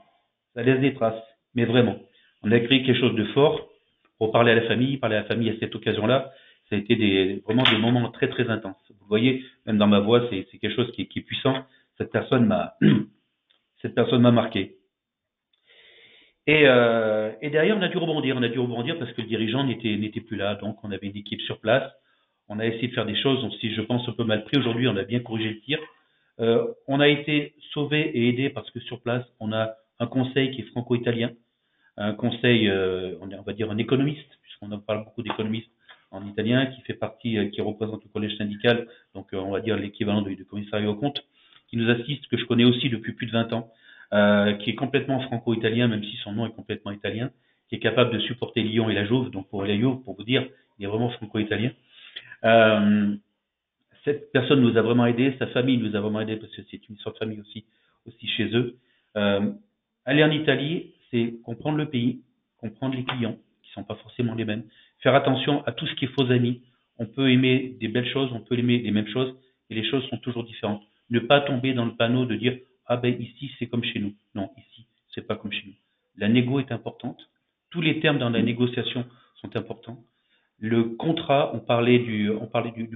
ça laisse des traces, mais vraiment. On a créé quelque chose de fort pour parler à la famille à cette occasion-là. Ça a été vraiment des moments très très intenses. Vous voyez, même dans ma voix, c'est quelque chose qui est puissant. Cette personne m'a marqué. Et derrière, on a dû rebondir parce que le dirigeant n'était plus là. Donc, on avait une équipe sur place. On a essayé de faire des choses, donc si je pense un peu mal pris aujourd'hui, on a bien corrigé le tir. On a été sauvé et aidé parce que sur place, on a un conseil qui est franco-italien, un conseil, on va dire un économiste, puisqu'on en parle beaucoup d'économistes en italien, qui représente le collège syndical, donc on va dire l'équivalent du commissariat aux comptes, qui nous assiste, que je connais aussi depuis plus de 20 ans, qui est complètement franco-italien, même si son nom est complètement italien, qui est capable de supporter Lyon et la Juve, donc pour la Juve, pour vous dire, il est vraiment franco-italien. Cette personne nous a vraiment aidés, sa famille nous a vraiment aidés parce que c'est une sorte de famille aussi chez eux. Aller en Italie, c'est comprendre le pays, comprendre les clients qui sont pas forcément les mêmes, faire attention à tout ce qui est faux amis. On peut aimer des belles choses, on peut aimer les mêmes choses, et les choses sont toujours différentes. Ne pas tomber dans le panneau de dire ah ben ici c'est comme chez nous. Non, ici c'est pas comme chez nous. La négo est importante. Tous les termes dans la négociation sont importants. Le contrat, on parlait du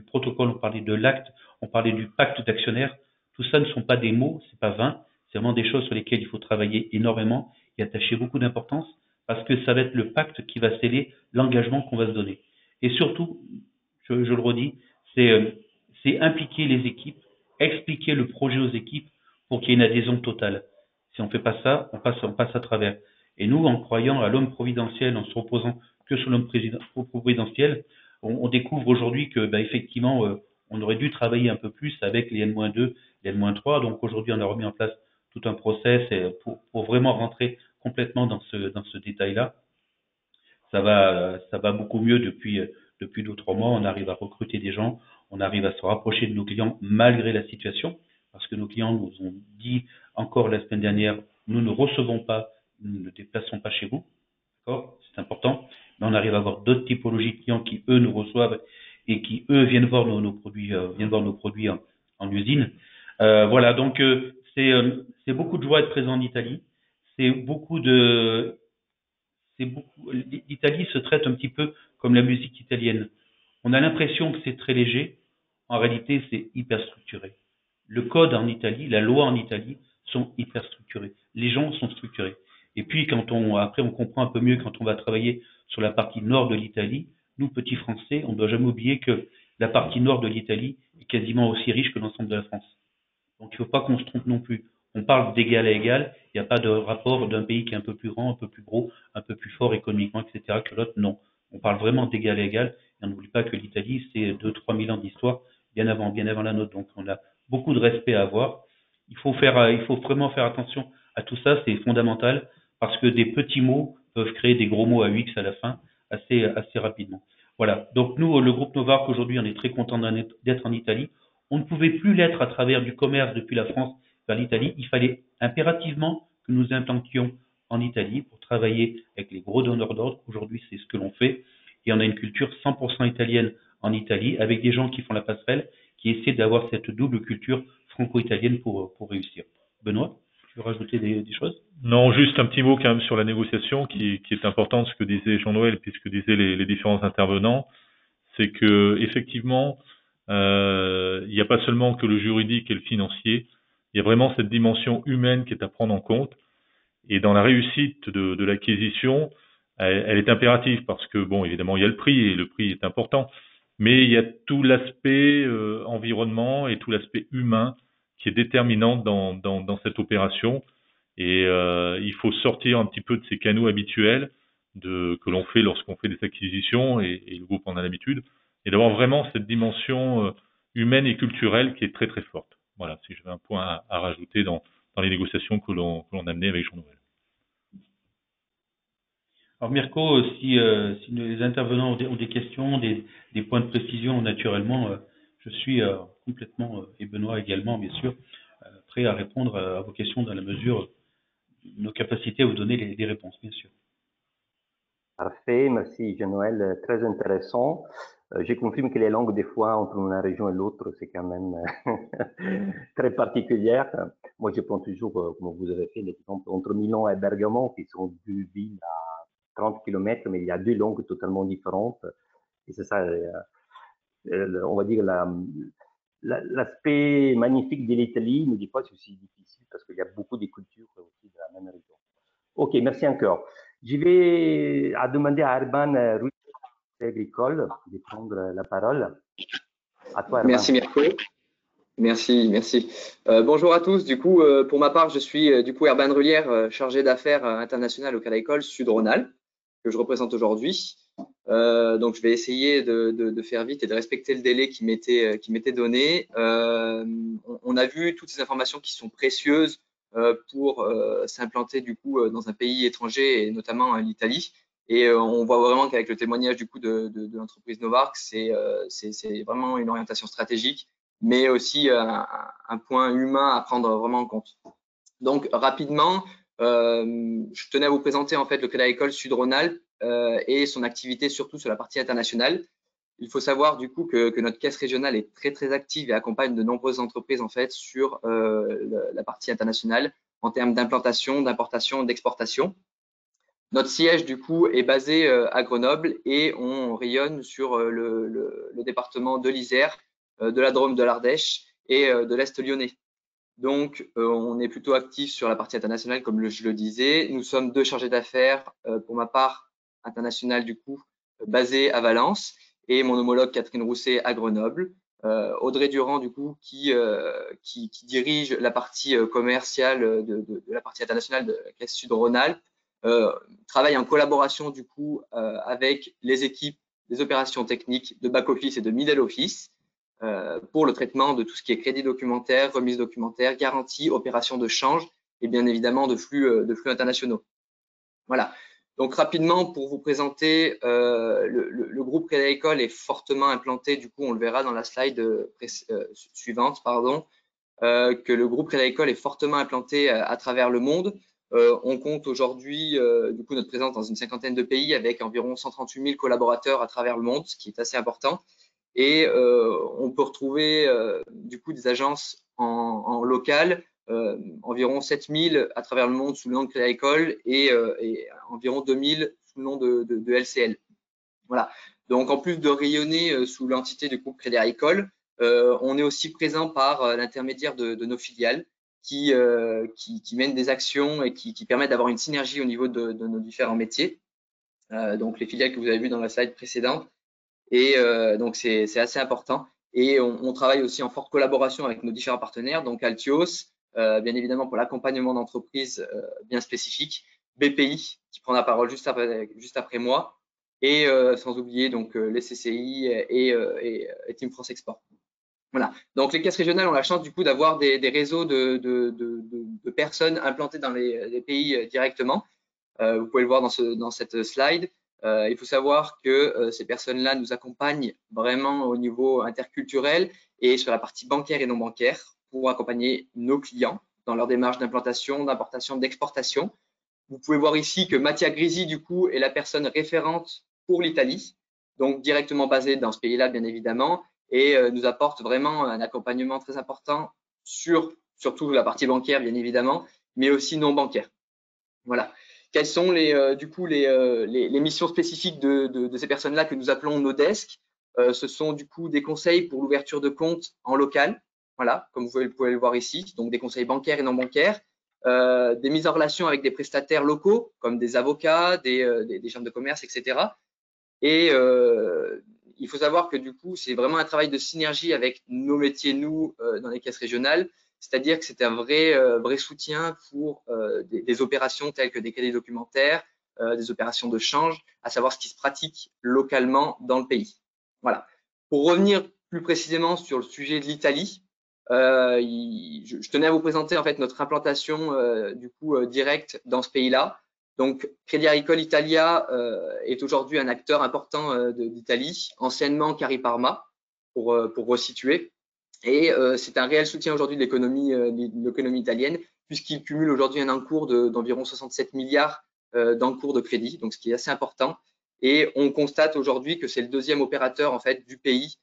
protocole, on parlait de l'acte, on parlait du pacte d'actionnaire. Tout ça ne sont pas des mots, c'est pas vain. C'est vraiment des choses sur lesquelles il faut travailler énormément et attacher beaucoup d'importance parce que ça va être le pacte qui va sceller l'engagement qu'on va se donner. Et surtout, je le redis, c'est impliquer les équipes, expliquer le projet aux équipes pour qu'il y ait une adhésion totale. Si on fait pas ça, on passe à travers. Et nous, en croyant à l'homme providentiel, en se reposant que sur l'homme providentiel, on découvre aujourd'hui que, effectivement, on aurait dû travailler un peu plus avec les N-2, les N-3. Donc aujourd'hui, on a remis en place tout un process pour vraiment rentrer complètement dans ce détail-là. Ça va beaucoup mieux depuis 2 ou 3 mois. On arrive à recruter des gens, on arrive à se rapprocher de nos clients malgré la situation, parce que nos clients nous ont dit encore la semaine dernière, nous ne recevons pas, nous ne déplaçons pas chez vous. D'accord ? C'est important. Mais on arrive à avoir d'autres typologies de clients qui, eux, nous reçoivent et qui, eux, viennent voir nos produits en usine. Voilà, donc c'est beaucoup de joie d'être présent en Italie. L'Italie se traite un petit peu comme la musique italienne. On a l'impression que c'est très léger. En réalité, c'est hyper structuré. Le code en Italie, la loi en Italie sont hyper structurés. Les gens sont structurés. Et puis, après, on comprend un peu mieux quand on va travailler sur la partie nord de l'Italie. Nous, petits Français, on ne doit jamais oublier que la partie nord de l'Italie est quasiment aussi riche que l'ensemble de la France. Donc, il ne faut pas qu'on se trompe non plus. On parle d'égal à égal. Il n'y a pas de rapport d'un pays qui est un peu plus grand, un peu plus gros, un peu plus fort économiquement, etc. que l'autre. Non. On parle vraiment d'égal à égal. Et on n'oublie pas que l'Italie, c'est 2-3 000 ans d'histoire, bien avant la nôtre. Donc, on a beaucoup de respect à avoir. Il faut vraiment faire attention à tout ça. C'est fondamental parce que des petits mots peuvent créer des gros mots à UX à la fin assez rapidement. Voilà. Donc, nous, le groupe Novarc, aujourd'hui, on est très content d'être en Italie. On ne pouvait plus l'être à travers du commerce depuis la France vers l'Italie. Il fallait impérativement que nous implantions en Italie pour travailler avec les gros donneurs d'ordre. Aujourd'hui, c'est ce que l'on fait. Et on a une culture 100% italienne en Italie avec des gens qui font la passerelle, qui essaient d'avoir cette double culture franco-italienne pour réussir. Benoît, tu veux rajouter des choses ? Non, juste un petit mot quand même sur la négociation qui est importante, ce que disait Jean-Noël, puis ce que disaient les différents intervenants. C'est que effectivement, il n'y a pas seulement que le juridique et le financier, il y a vraiment cette dimension humaine qui est à prendre en compte. Et dans la réussite de l'acquisition, elle est impérative parce que, bon, évidemment, il y a le prix et le prix est important. mais il y a tout l'aspect environnement et tout l'aspect humain qui est déterminant dans cette opération. Et il faut sortir un petit peu de ces canaux habituels que l'on fait lorsqu'on fait des acquisitions, et le groupe en a l'habitude, et d'avoir vraiment cette dimension humaine et culturelle qui est très très forte. Voilà, si j'avais un point à rajouter dans les négociations que l'on a menées avec Jean-Noël. Alors Mirko, si les intervenants ont des questions, des points de précision, naturellement, je suis complètement, et Benoît également, bien sûr, prêt à répondre à vos questions dans la mesure de nos capacités à vous donner des réponses, bien sûr. Parfait, merci Jean-Noël, très intéressant. Je confirme que les langues, des fois, entre une région et l'autre, c'est quand même très particulière. Moi, je prends toujours, comme vous avez fait, l'exemple entre Milan et Bergamo, qui sont deux villes à 30 km, mais il y a deux langues totalement différentes. Et c'est ça, on va dire, l'aspect magnifique de l'Italie, mais des fois, c'est aussi difficile parce qu'il y a beaucoup de cultures aussi de la même région. Ok, merci encore. Je vais demander à Urban Ruiz Agricole de prendre la parole. À toi, Urban. Merci Mirko. Merci. Bonjour à tous. Du coup, pour ma part, je suis du coup Urban Rullière, chargé d'affaires internationales au Crédit Agricole Sud-Rhône-Alpes, que je représente aujourd'hui. Donc, je vais essayer de faire vite et de respecter le délai qui m'était donné. On a vu toutes ces informations qui sont précieuses pour s'implanter du coup dans un pays étranger et notamment l'Italie. Et on voit vraiment qu'avec le témoignage du coup de l'entreprise Novarc, c'est vraiment une orientation stratégique, mais aussi un point humain à prendre vraiment en compte. Donc rapidement, je tenais à vous présenter en fait le Crédit Agricole Sud-Rhône-Alpes et son activité surtout sur la partie internationale. Il faut savoir du coup que notre caisse régionale est très très active et accompagne de nombreuses entreprises en fait sur la partie internationale en termes d'implantation, d'importation, d'exportation. Notre siège du coup est basé à Grenoble et on rayonne sur le département de l'Isère, de la Drôme, de l'Ardèche et de l'Est lyonnais. Donc, on est plutôt actif sur la partie internationale, comme je le disais. Nous sommes deux chargés d'affaires, pour ma part internationale du coup, basé à Valence, et mon homologue Catherine Rousset à Grenoble. Audrey Durand du coup qui dirige la partie commerciale de la partie internationale de la Caisse Sud-Rhône-Alpes. Travaille en collaboration du coup avec les équipes des opérations techniques de back-office et de middle office pour le traitement de tout ce qui est crédit documentaire, remise documentaire, garantie, opération de change et bien évidemment de flux internationaux. Voilà. Donc rapidement pour vous présenter, le groupe Crédit Agricole est fortement implanté, du coup on le verra dans la slide suivante, que le groupe Crédit Agricole est fortement implanté à travers le monde. On compte aujourd'hui du coup notre présence dans une cinquantaine de pays avec environ 138 000 collaborateurs à travers le monde, ce qui est assez important. Et on peut retrouver du coup des agences en local, environ 7 000 à travers le monde sous le nom de Crédit Agricole et environ 2 000 sous le nom de LCL. Voilà. Donc en plus de rayonner sous l'entité du groupe Crédit Agricole, on est aussi présent par l'intermédiaire de nos filiales qui mènent des actions et qui permettent d'avoir une synergie au niveau de nos différents métiers. Donc les filiales que vous avez vues dans la slide précédente. Et donc c'est assez important. Et on travaille aussi en forte collaboration avec nos différents partenaires, donc Altios, bien évidemment pour l'accompagnement d'entreprises bien spécifiques, BPI qui prend la parole juste après moi, et sans oublier donc les CCI et Team France Export. Voilà. Donc les caisses régionales ont la chance du coup d'avoir des réseaux de personnes implantées dans les pays directement. Vous pouvez le voir dans cette slide. Il faut savoir que ces personnes-là nous accompagnent vraiment au niveau interculturel et sur la partie bancaire et non bancaire pour accompagner nos clients dans leur démarche d'implantation, d'importation, d'exportation. Vous pouvez voir ici que Mattia Grisi, du coup, est la personne référente pour l'Italie, donc directement basée dans ce pays-là, bien évidemment, et nous apporte vraiment un accompagnement très important sur surtout la partie bancaire, bien évidemment, mais aussi non bancaire. Voilà. Quelles sont du coup les missions spécifiques de ces personnes-là que nous appelons nos desks? Ce sont du coup des conseils pour l'ouverture de comptes en local, voilà, comme vous pouvez le voir ici, donc des conseils bancaires et non bancaires, des mises en relation avec des prestataires locaux comme des avocats, des chambres de commerce, etc. Et il faut savoir que du coup, c'est vraiment un travail de synergie avec nos métiers, nous, dans les caisses régionales. C'est-à-dire que c'est un vrai soutien pour des opérations telles que des cahiers documentaires, des opérations de change, à savoir ce qui se pratique localement dans le pays. Voilà. Pour revenir plus précisément sur le sujet de l'Italie, je tenais à vous présenter en fait notre implantation du coup directe dans ce pays-là. Donc, Crédit Agricole Italia est aujourd'hui un acteur important d'Italie, anciennement Cariparma, pour resituer. Et c'est un réel soutien aujourd'hui de l'économie italienne, puisqu'il cumule aujourd'hui un encours d'environ 67 milliards d'encours de crédit, donc ce qui est assez important. Et on constate aujourd'hui que c'est le deuxième opérateur en fait du pays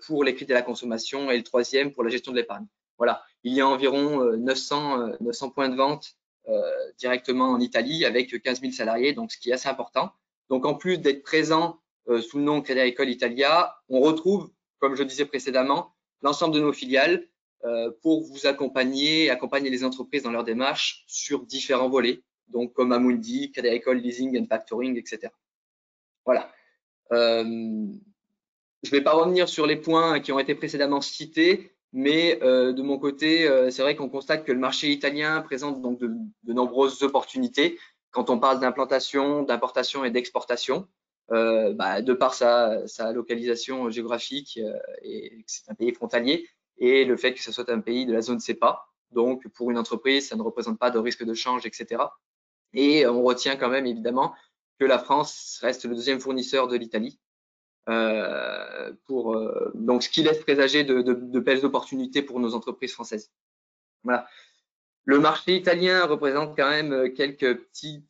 pour les crédits à la consommation et le troisième pour la gestion de l'épargne. Voilà, il y a environ 900 points de vente directement en Italie avec 15 000 salariés, donc ce qui est assez important. Donc en plus d'être présent sous le nom Crédit Agricole Italia, on retrouve, comme je disais précédemment, l'ensemble de nos filiales pour vous accompagner les entreprises dans leur démarche sur différents volets, donc comme Amundi, Crédit Agricole Leasing and Factoring, etc. Voilà. Je ne vais pas revenir sur les points qui ont été précédemment cités, mais de mon côté, c'est vrai qu'on constate que le marché italien présente donc de nombreuses opportunités quand on parle d'implantation, d'importation et d'exportation, de par sa localisation géographique et que c'est un pays frontalier et le fait que ce soit un pays de la zone CEPA. Donc, pour une entreprise, ça ne représente pas de risque de change, etc. Et on retient quand même évidemment que la France reste le deuxième fournisseur de l'Italie. Donc, ce qui laisse présager de belles opportunités pour nos entreprises françaises. Voilà. Le marché italien représente quand même quelques petits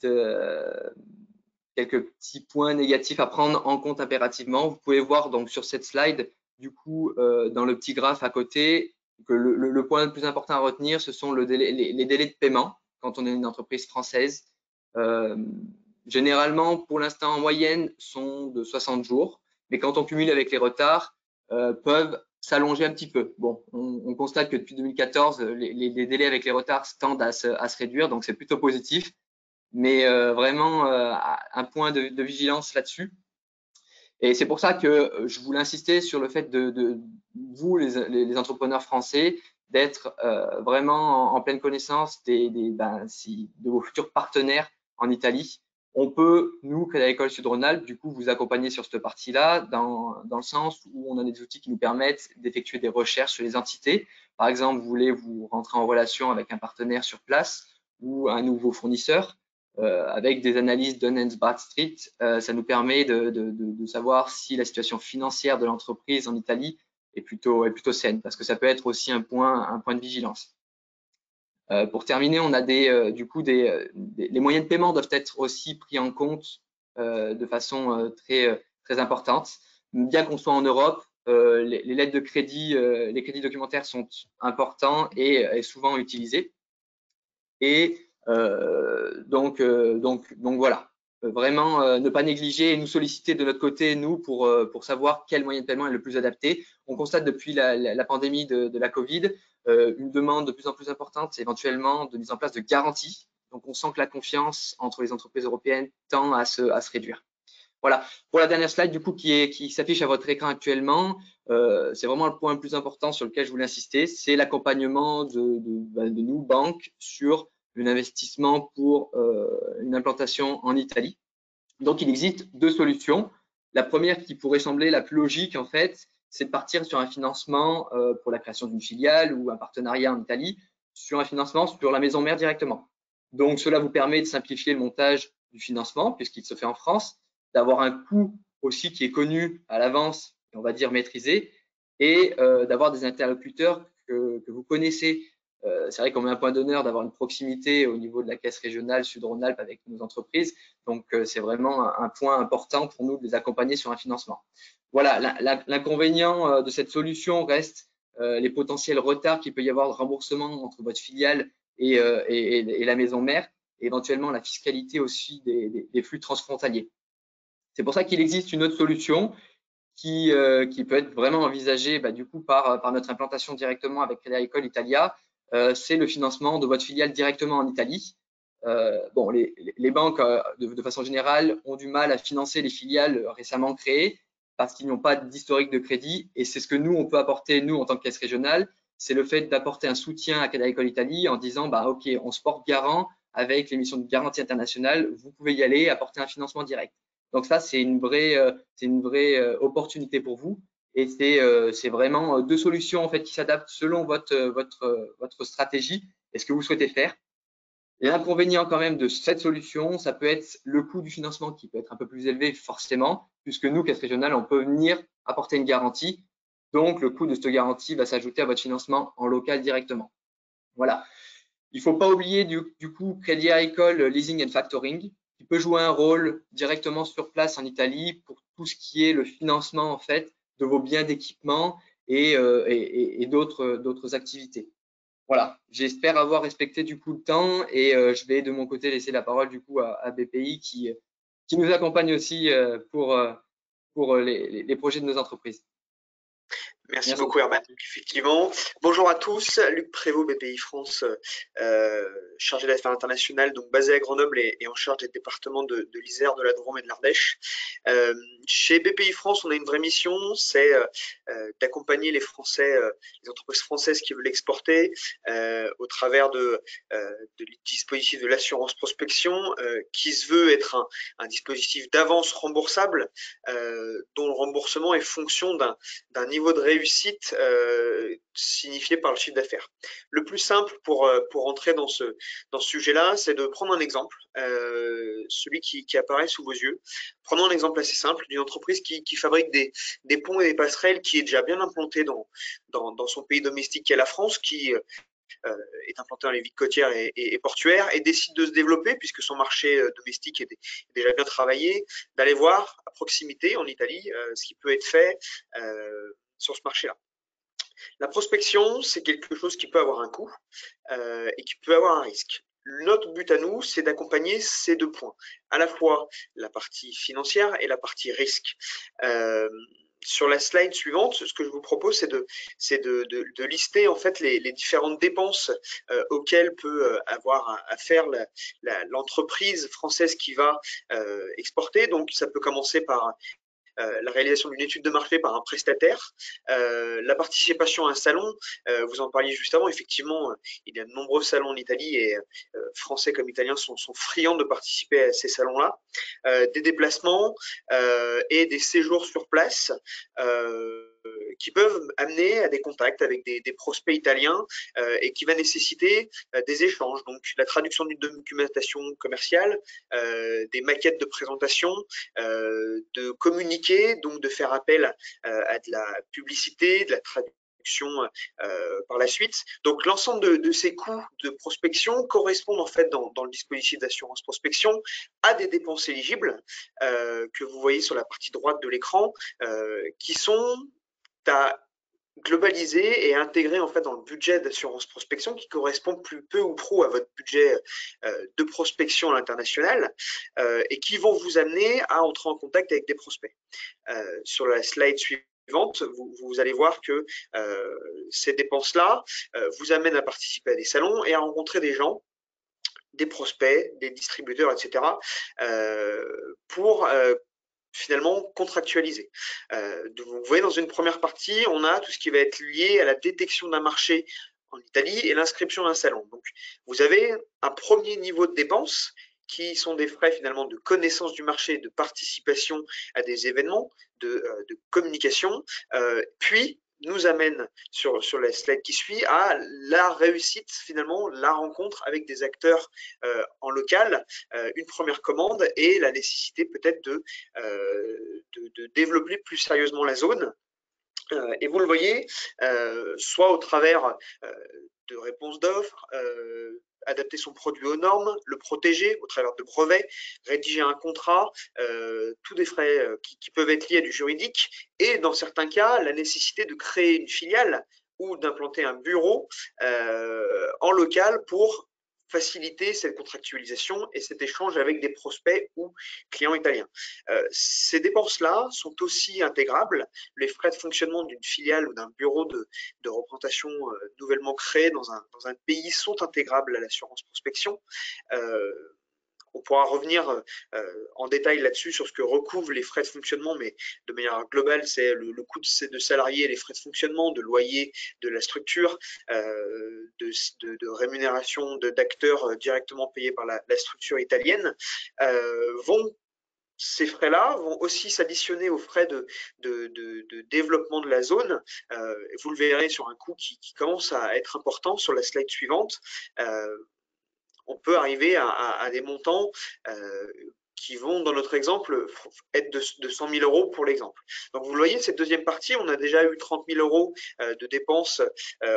points négatifs à prendre en compte impérativement. Vous pouvez voir donc sur cette slide, du coup, dans le petit graphe à côté, que le point le plus important à retenir, ce sont les délais de paiement quand on est une entreprise française. Généralement, pour l'instant, en moyenne, sont de 60 jours. Mais quand on cumule avec les retards, peuvent s'allonger un petit peu. Bon, on constate que depuis 2014, les délais avec les retards tendent à se réduire, donc c'est plutôt positif. Mais vraiment, un point de vigilance là-dessus. Et c'est pour ça que je voulais insister sur le fait de vous, les entrepreneurs français, d'être vraiment en pleine connaissance de vos futurs partenaires en Italie. On peut, nous, Crédit Agricole Sud-Rhône-Alpes, du coup, vous accompagner sur cette partie-là, dans le sens où on a des outils qui nous permettent d'effectuer des recherches sur les entités. Par exemple, vous voulez vous rentrer en relation avec un partenaire sur place ou un nouveau fournisseur, avec des analyses Dun & Bradstreet, ça nous permet de savoir si la situation financière de l'entreprise en Italie est plutôt saine, parce que ça peut être aussi un point de vigilance. Pour terminer, on a les moyens de paiement doivent être aussi pris en compte de façon très importante. Bien qu'on soit en Europe, les lettres de crédit, les crédits documentaires sont importants et souvent utilisés. Et donc voilà, vraiment ne pas négliger et nous solliciter de notre côté, nous, pour savoir quel moyen de paiement est le plus adapté. On constate depuis la pandémie de la Covid une demande de plus en plus importante, éventuellement, de mise en place de garanties. Donc, on sent que la confiance entre les entreprises européennes tend à se réduire. Voilà. Pour la dernière slide, du coup, qui s'affiche à votre écran actuellement, c'est vraiment le point le plus important sur lequel je voulais insister, c'est l'accompagnement de nous, banques, sur un investissement pour une implantation en Italie. Donc, il existe deux solutions. La première qui pourrait sembler la plus logique, en fait, c'est de partir sur un financement pour la création d'une filiale ou un partenariat en Italie, sur un financement sur la maison mère directement. Donc, cela vous permet de simplifier le montage du financement, puisqu'il se fait en France, d'avoir un coût aussi qui est connu à l'avance, on va dire maîtrisé, et d'avoir des interlocuteurs que vous connaissez. C'est vrai qu'on met un point d'honneur d'avoir une proximité au niveau de la caisse régionale Sud-Rhône-Alpes avec nos entreprises. Donc, c'est vraiment un point important pour nous de les accompagner sur un financement. Voilà, l'inconvénient de cette solution reste les potentiels retards qu'il peut y avoir de remboursement entre votre filiale et la maison mère, et éventuellement la fiscalité aussi des flux transfrontaliers. C'est pour ça qu'il existe une autre solution qui peut être vraiment envisagée du coup par notre implantation directement avec Crédit Agricole Italia. C'est le financement de votre filiale directement en Italie. Bon, les banques, de façon générale, ont du mal à financer les filiales récemment créées. parce qu'ils n'ont pas d'historique de crédit. Et c'est ce que nous, on peut apporter, nous, en tant que caisse régionale, c'est le fait d'apporter un soutien à Crédit Agricole Italie en disant, bah, OK, on se porte garant avec l'émission de garantie internationale, vous pouvez y aller, apporter un financement direct. Donc ça, c'est une vraie opportunité pour vous. Et c'est vraiment deux solutions en fait qui s'adaptent selon votre stratégie et ce que vous souhaitez faire. L'inconvénient quand même de cette solution, ça peut être le coût du financement qui peut être un peu plus élevé forcément, puisque nous, Caisse Régionale, on peut venir apporter une garantie. Donc, le coût de cette garantie va s'ajouter à votre financement en local directement. Voilà. Il ne faut pas oublier du coup Crédit Agricole Leasing and Factoring, qui peut jouer un rôle directement sur place en Italie pour tout ce qui est le financement en fait de vos biens d'équipement et d'autres activités. Voilà, j'espère avoir respecté du coup le temps et je vais de mon côté laisser la parole du coup à BPI qui nous accompagne aussi pour les projets de nos entreprises. Merci beaucoup Herman. Effectivement. Bonjour à tous, Luc Prévost, BPI France, chargé d'affaires internationales, donc basé à Grenoble et en charge des départements de l'Isère, de la Drôme et de l'Ardèche. Chez BPI France, on a une vraie mission, c'est d'accompagner les Français, les entreprises françaises qui veulent exporter au travers du dispositif de l'assurance prospection qui se veut être un dispositif d'avance remboursable dont le remboursement est fonction d'un niveau de réussite signifié par le chiffre d'affaires. Le plus simple pour entrer dans ce sujet-là, c'est de prendre un exemple, celui qui apparaît sous vos yeux. Prenons un exemple assez simple d'une entreprise qui fabrique des ponts et des passerelles, qui est déjà bien implantée dans son pays domestique qui est la France, qui est implanté dans les villes côtières et portuaires et décide de se développer puisque son marché domestique est déjà bien travaillé, d'aller voir à proximité en Italie ce qui peut être fait sur ce marché-là. La prospection, c'est quelque chose qui peut avoir un coût et qui peut avoir un risque. Notre but à nous, c'est d'accompagner ces deux points, à la fois la partie financière et la partie risque. Sur la slide suivante, ce que je vous propose, c'est de lister en fait les différentes dépenses auxquelles peut avoir à faire l'entreprise française qui va exporter. Donc, ça peut commencer par la réalisation d'une étude de marché par un prestataire, la participation à un salon, vous en parliez juste avant, effectivement, il y a de nombreux salons en Italie et français comme italiens sont friands de participer à ces salons-là, des déplacements et des séjours sur place qui peuvent amener à des contacts avec des prospects italiens et qui va nécessiter des échanges, donc la traduction d'une documentation commerciale, des maquettes de présentation, de communiquer, donc de faire appel à de la publicité, de la traduction par la suite. Donc l'ensemble de ces coûts de prospection correspondent en fait dans le dispositif d'assurance prospection à des dépenses éligibles que vous voyez sur la partie droite de l'écran qui sont à globaliser et intégrer en fait dans le budget d'assurance prospection qui correspond peu ou prou à votre budget de prospection à l'international et qui vont vous amener à entrer en contact avec des prospects. Sur la slide suivante, vous allez voir que ces dépenses-là vous amènent à participer à des salons et à rencontrer des gens, des prospects, des distributeurs, etc. Pour finalement contractualisé. Vous voyez, dans une première partie, on a tout ce qui va être lié à la détection d'un marché en Italie et l'inscription d'un salon. Donc, vous avez un premier niveau de dépenses qui sont des frais finalement de connaissance du marché, de participation à des événements, de communication, puis nous amène sur la slide qui suit à la réussite, finalement, la rencontre avec des acteurs en local, une première commande et la nécessité peut-être de développer plus sérieusement la zone. Et vous le voyez, soit au travers de réponses d'offres, adapter son produit aux normes, le protéger au travers de brevets, rédiger un contrat, tous des frais qui peuvent être liés à du juridique, et dans certains cas, la nécessité de créer une filiale ou d'implanter un bureau en local pour faciliter cette contractualisation et cet échange avec des prospects ou clients italiens. Ces dépenses-là sont aussi intégrables. Les frais de fonctionnement d'une filiale ou d'un bureau de représentation nouvellement créé dans un pays sont intégrables à l'assurance prospection. On pourra revenir en détail là-dessus sur ce que recouvrent les frais de fonctionnement, mais de manière globale, c'est le coût de salariés, les frais de fonctionnement, de loyer de la structure, de rémunération d'acteurs directement payés par la structure italienne, ces frais-là vont aussi s'additionner aux frais de développement de la zone. Vous le verrez sur un coût qui commence à être important sur la slide suivante. On peut arriver à des montants qui vont, dans notre exemple, être de 100 000 euros pour l'exemple. Donc, vous voyez, cette deuxième partie, on a déjà eu 30 000 euros de dépenses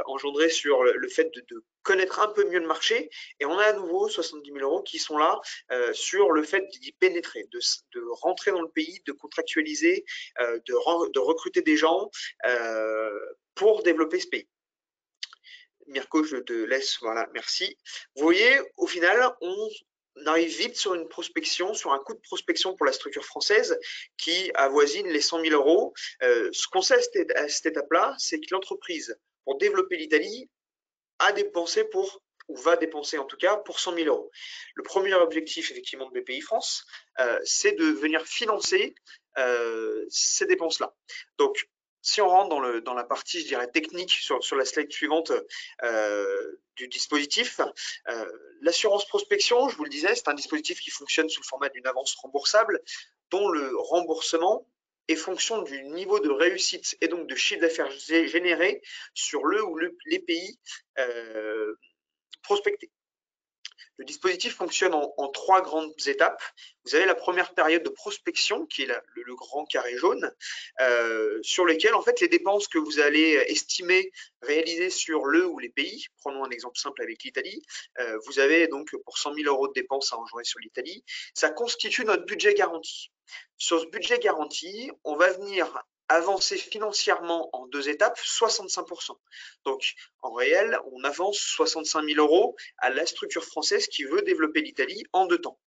engendrées sur le fait de connaître un peu mieux le marché, et on a à nouveau 70 000 euros qui sont là sur le fait d'y pénétrer, de rentrer dans le pays, de contractualiser, de recruter des gens pour développer ce pays. Mirko, je te laisse, voilà, merci. Vous voyez, au final, on arrive vite sur une prospection, sur un coût de prospection pour la structure française qui avoisine les 100 000 euros. Ce qu'on sait à cette étape-là, c'est que l'entreprise, pour développer l'Italie, a dépensé ou va dépenser en tout cas pour 100 000 euros. Le premier objectif effectivement de BPI France, c'est de venir financer ces dépenses-là. Donc, si on rentre dans la partie, je dirais, technique sur la slide suivante du dispositif, l'assurance prospection, je vous le disais, c'est un dispositif qui fonctionne sous le format d'une avance remboursable dont le remboursement est fonction du niveau de réussite et donc de chiffre d'affaires généré sur le ou les pays prospectés. Le dispositif fonctionne en 3 grandes étapes. Vous avez la première période de prospection, qui est le grand carré jaune, sur lequel en fait les dépenses que vous allez estimer réaliser sur le ou les pays, prenons un exemple simple avec l'Italie, vous avez donc pour 100 000 euros de dépenses à engendrer sur l'Italie, ça constitue notre budget garanti. Sur ce budget garanti, on va venir avancer financièrement en 2 étapes, 65%. Donc, en réel, on avance 65 000 euros à la structure française qui veut développer l'Italie en 2 temps.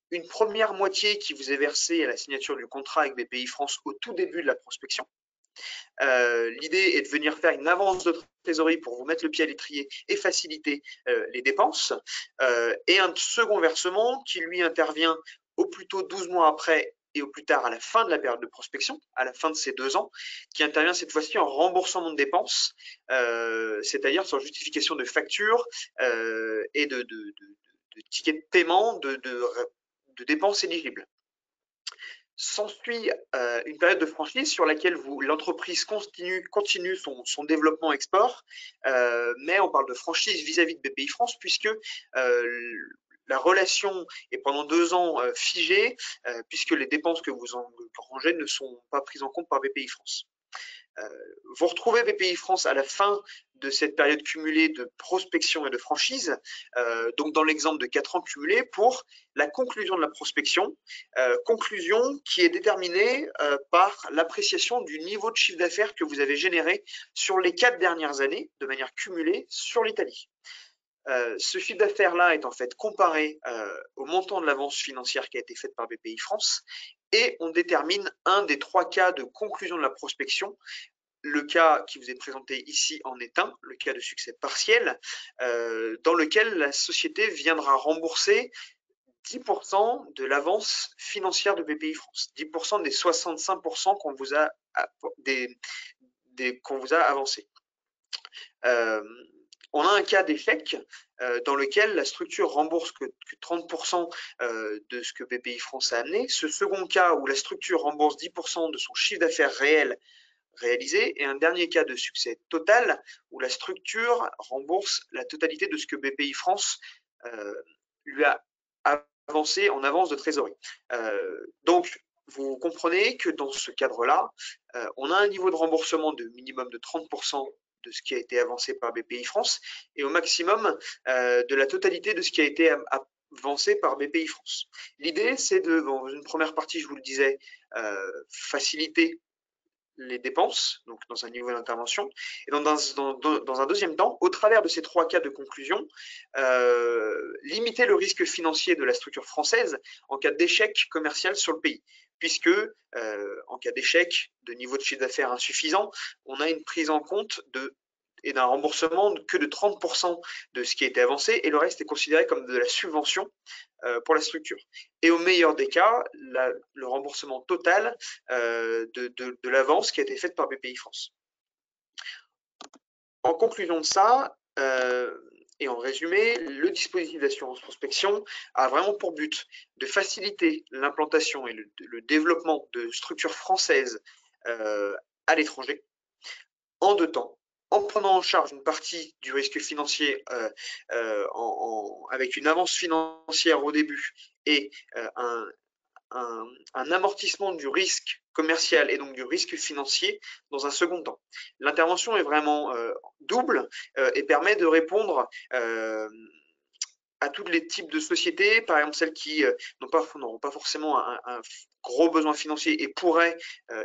Une première moitié qui vous est versée à la signature du contrat avec BPI France au tout début de la prospection. L'idée est de venir faire une avance de trésorerie pour vous mettre le pied à l'étrier et faciliter les dépenses. Et un second versement qui, lui, intervient au plus tôt 12 mois après et au plus tard à la fin de la période de prospection, à la fin de ces 2 ans, qui intervient cette fois-ci en remboursement de dépenses, c'est-à-dire sur justification de factures et de tickets de paiement de dépenses éligibles. S'ensuit une période de franchise sur laquelle l'entreprise continue son développement export, mais on parle de franchise vis-à-vis de BPI France puisque la relation est pendant 2 ans figée puisque les dépenses que vous engrangez ne sont pas prises en compte par BPI France. Vous retrouvez BPI France à la fin de cette période cumulée de prospection et de franchise, donc dans l'exemple de 4 ans cumulés pour la conclusion de la prospection, conclusion qui est déterminée par l'appréciation du niveau de chiffre d'affaires que vous avez généré sur les 4 dernières années de manière cumulée sur l'Italie. Ce chiffre d'affaires-là est en fait comparé au montant de l'avance financière qui a été faite par BPI France et on détermine un des 3 cas de conclusion de la prospection. Le cas qui vous est présenté ici en est un, le cas de succès partiel, dans lequel la société viendra rembourser 10% de l'avance financière de BPI France, 10% des 65% qu'on vous a avancé. On a un cas d'échec dans lequel la structure rembourse que 30% de ce que BPI France a amené. Ce second cas où la structure rembourse 10% de son chiffre d'affaires réel réalisé et un dernier cas de succès total où la structure rembourse la totalité de ce que BPI France lui a avancé en avance de trésorerie. Donc, vous comprenez que dans ce cadre-là, on a un niveau de remboursement de minimum de 30% de ce qui a été avancé par BPI France et au maximum de la totalité de ce qui a été avancé par BPI France. L'idée, c'est dans une première partie, je vous le disais, faciliter les dépenses, donc dans un niveau d'intervention, et dans un deuxième temps, au travers de ces 3 cas de conclusion, limiter le risque financier de la structure française en cas d'échec commercial sur le pays, puisque en cas d'échec de niveau de chiffre d'affaires insuffisant, on a une prise en compte est d'un remboursement que de 30% de ce qui a été avancé et le reste est considéré comme de la subvention pour la structure. Et au meilleur des cas, le remboursement total de l'avance qui a été faite par BPI France. En conclusion de ça, et en résumé, le dispositif d'assurance prospection a vraiment pour but de faciliter l'implantation et le développement de structures françaises à l'étranger en 2 temps, en prenant en charge une partie du risque financier avec une avance financière au début et un amortissement du risque commercial et donc du risque financier dans un second temps. L'intervention est vraiment double et permet de répondre à tous les types de sociétés, par exemple celles qui n'auront pas forcément un gros besoin financier et pourraient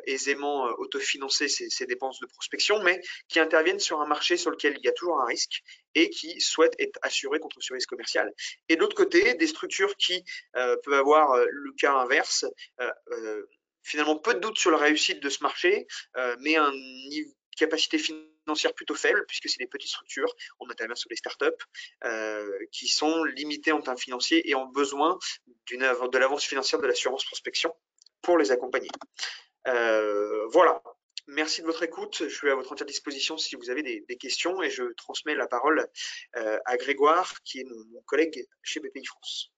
aisément autofinancer ces dépenses de prospection, mais qui interviennent sur un marché sur lequel il y a toujours un risque et qui souhaitent être assurées contre ce risque commercial. Et de l'autre côté, des structures qui peuvent avoir le cas inverse, finalement peu de doute sur la réussite de ce marché, mais une capacité financière plutôt faible, puisque c'est des petites structures, on intervient sur les startups, qui sont limitées en termes financiers et ont besoin de l'avance financière de l'assurance prospection pour les accompagner. Voilà. Merci de votre écoute. Je suis à votre entière disposition si vous avez des questions et je transmets la parole à Grégoire, qui est mon collègue chez BPI France.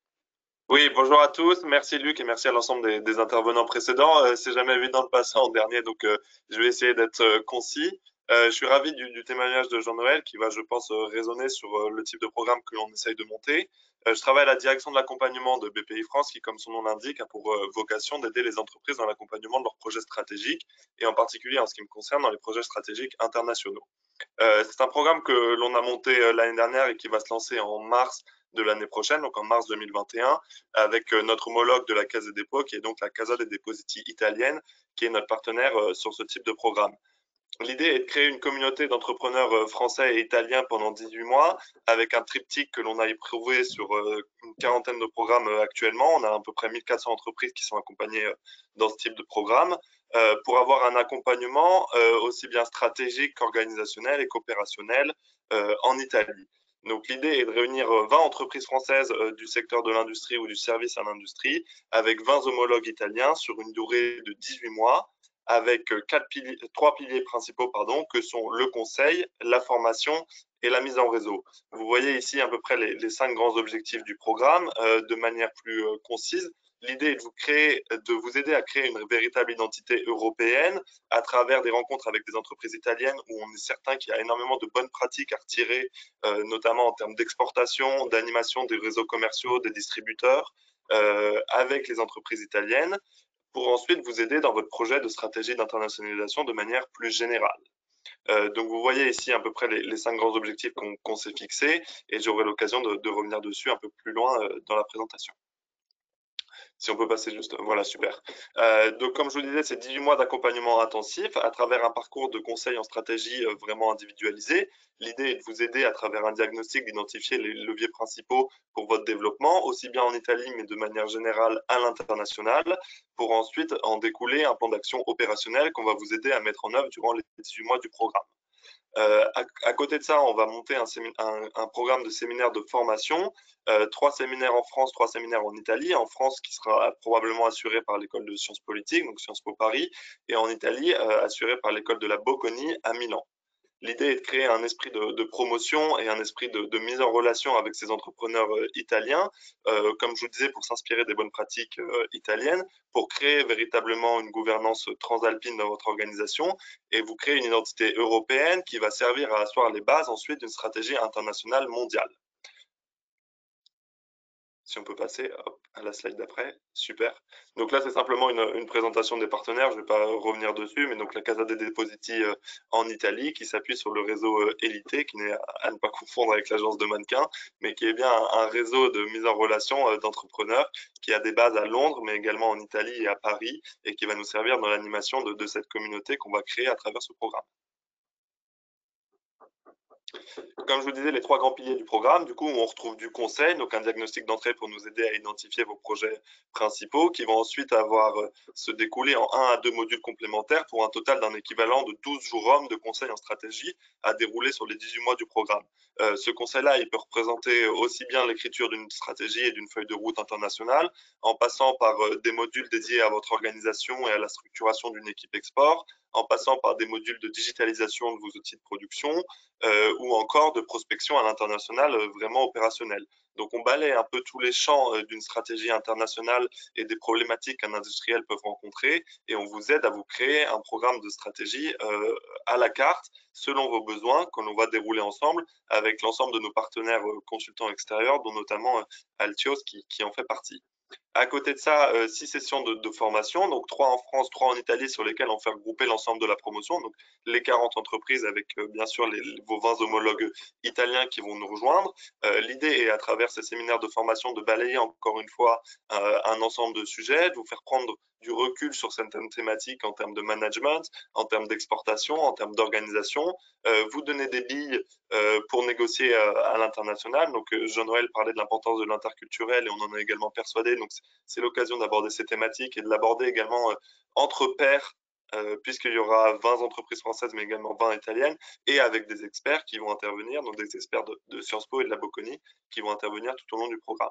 Oui, bonjour à tous. Merci Luc et merci à l'ensemble des intervenants précédents. C'est jamais évident de passer en dernier, donc je vais essayer d'être concis. Je suis ravi du témoignage de Jean-Noël qui va, je pense, résonner sur le type de programme que l'on essaye de monter. Je travaille à la direction de l'accompagnement de BPI France qui, comme son nom l'indique, a pour vocation d'aider les entreprises dans l'accompagnement de leurs projets stratégiques et en particulier en ce qui me concerne dans les projets stratégiques internationaux. C'est un programme que l'on a monté l'année dernière et qui va se lancer en mars de l'année prochaine, donc en mars 2021, avec notre homologue de la Caisse des dépôts, qui est donc la Casa dei Depositi italienne, qui est notre partenaire sur ce type de programme. L'idée est de créer une communauté d'entrepreneurs français et italiens pendant 18 mois, avec un triptyque que l'on a éprouvé sur une quarantaine de programmes actuellement. On a à peu près 1400 entreprises qui sont accompagnées dans ce type de programme, pour avoir un accompagnement aussi bien stratégique qu'organisationnel et qu'opérationnel en Italie. Donc l'idée est de réunir 20 entreprises françaises du secteur de l'industrie ou du service à l'industrie, avec 20 homologues italiens sur une durée de 18 mois, avec 3 piliers principaux que sont le conseil, la formation et la mise en réseau. Vous voyez ici à peu près les 5 grands objectifs du programme de manière plus concise. L'idée est de vous aider à créer une véritable identité européenne à travers des rencontres avec des entreprises italiennes où on est certain qu'il y a énormément de bonnes pratiques à retirer, notamment en termes d'exportation, d'animation des réseaux commerciaux, des distributeurs, avec les entreprises italiennes, pour ensuite vous aider dans votre projet de stratégie d'internationalisation de manière plus générale. Donc vous voyez ici à peu près les 5 grands objectifs qu'on s'est fixés et j'aurai l'occasion de revenir dessus un peu plus loin dans la présentation. Si on peut passer juste, voilà, super. Donc comme je vous disais, c'est 18 mois d'accompagnement intensif à travers un parcours de conseil en stratégie vraiment individualisé. L'idée est de vous aider à travers un diagnostic d'identifier les leviers principaux pour votre développement, aussi bien en Italie mais de manière générale à l'international, pour ensuite en découler un plan d'action opérationnel qu'on va vous aider à mettre en œuvre durant les 18 mois du programme. À côté de ça, on va monter un programme de séminaires de formation, 3 séminaires en France, 3 séminaires en Italie. En France, qui sera probablement assuré par l'école de sciences politiques, donc Sciences Po Paris, et en Italie, assuré par l'école de la Bocconi à Milan. L'idée est de créer un esprit de promotion et un esprit de mise en relation avec ces entrepreneurs italiens, comme je vous disais, pour s'inspirer des bonnes pratiques italiennes, pour créer véritablement une gouvernance transalpine dans votre organisation et vous créer une identité européenne qui va servir à asseoir les bases ensuite d'une stratégie internationale mondiale. Si on peut passer à la slide d'après, super. Donc là, c'est simplement une présentation des partenaires, je ne vais pas revenir dessus, mais donc la Casa dei Depositi en Italie, qui s'appuie sur le réseau Elite, qui n'est à ne pas confondre avec l'agence de mannequins, mais qui est bien un réseau de mise en relation d'entrepreneurs qui a des bases à Londres, mais également en Italie et à Paris, et qui va nous servir dans l'animation de cette communauté qu'on va créer à travers ce programme. Comme je vous disais, les 3 grands piliers du programme, du coup, on retrouve du conseil, donc un diagnostic d'entrée pour nous aider à identifier vos projets principaux, qui vont ensuite se découler en 1 à 2 modules complémentaires pour un total d'un équivalent de 12 jours hommes de conseil en stratégie à dérouler sur les 18 mois du programme. Ce conseil-là, il peut représenter aussi bien l'écriture d'une stratégie et d'une feuille de route internationale, en passant par des modules dédiés à votre organisation et à la structuration d'une équipe export, en passant par des modules de digitalisation de vos outils de production, ou encore de prospection à l'international vraiment opérationnelle. Donc on balaye un peu tous les champs d'une stratégie internationale et des problématiques qu'un industriel peut rencontrer, et on vous aide à vous créer un programme de stratégie à la carte selon vos besoins que l'on va dérouler ensemble avec l'ensemble de nos partenaires consultants extérieurs, dont notamment Altios qui en fait partie. À côté de ça, 6 sessions de formation, donc 3 en France, 3 en Italie, sur lesquelles on fait regrouper l'ensemble de la promotion, donc les 40 entreprises avec bien sûr vos 20 homologues italiens qui vont nous rejoindre. L'idée est, à travers ces séminaires de formation, de balayer encore une fois un ensemble de sujets, de vous faire prendre du recul sur certaines thématiques en termes de management, en termes d'exportation, en termes d'organisation, vous donner des billes pour négocier à l'international. Donc Jean-Noël parlait de l'importance de l'interculturel et on en est également persuadé. Donc c'est l'occasion d'aborder ces thématiques et de l'aborder également entre pairs, puisqu'il y aura 20 entreprises françaises mais également 20 italiennes, et avec des experts qui vont intervenir, donc des experts de Sciences Po et de la Bocconi qui vont intervenir tout au long du programme.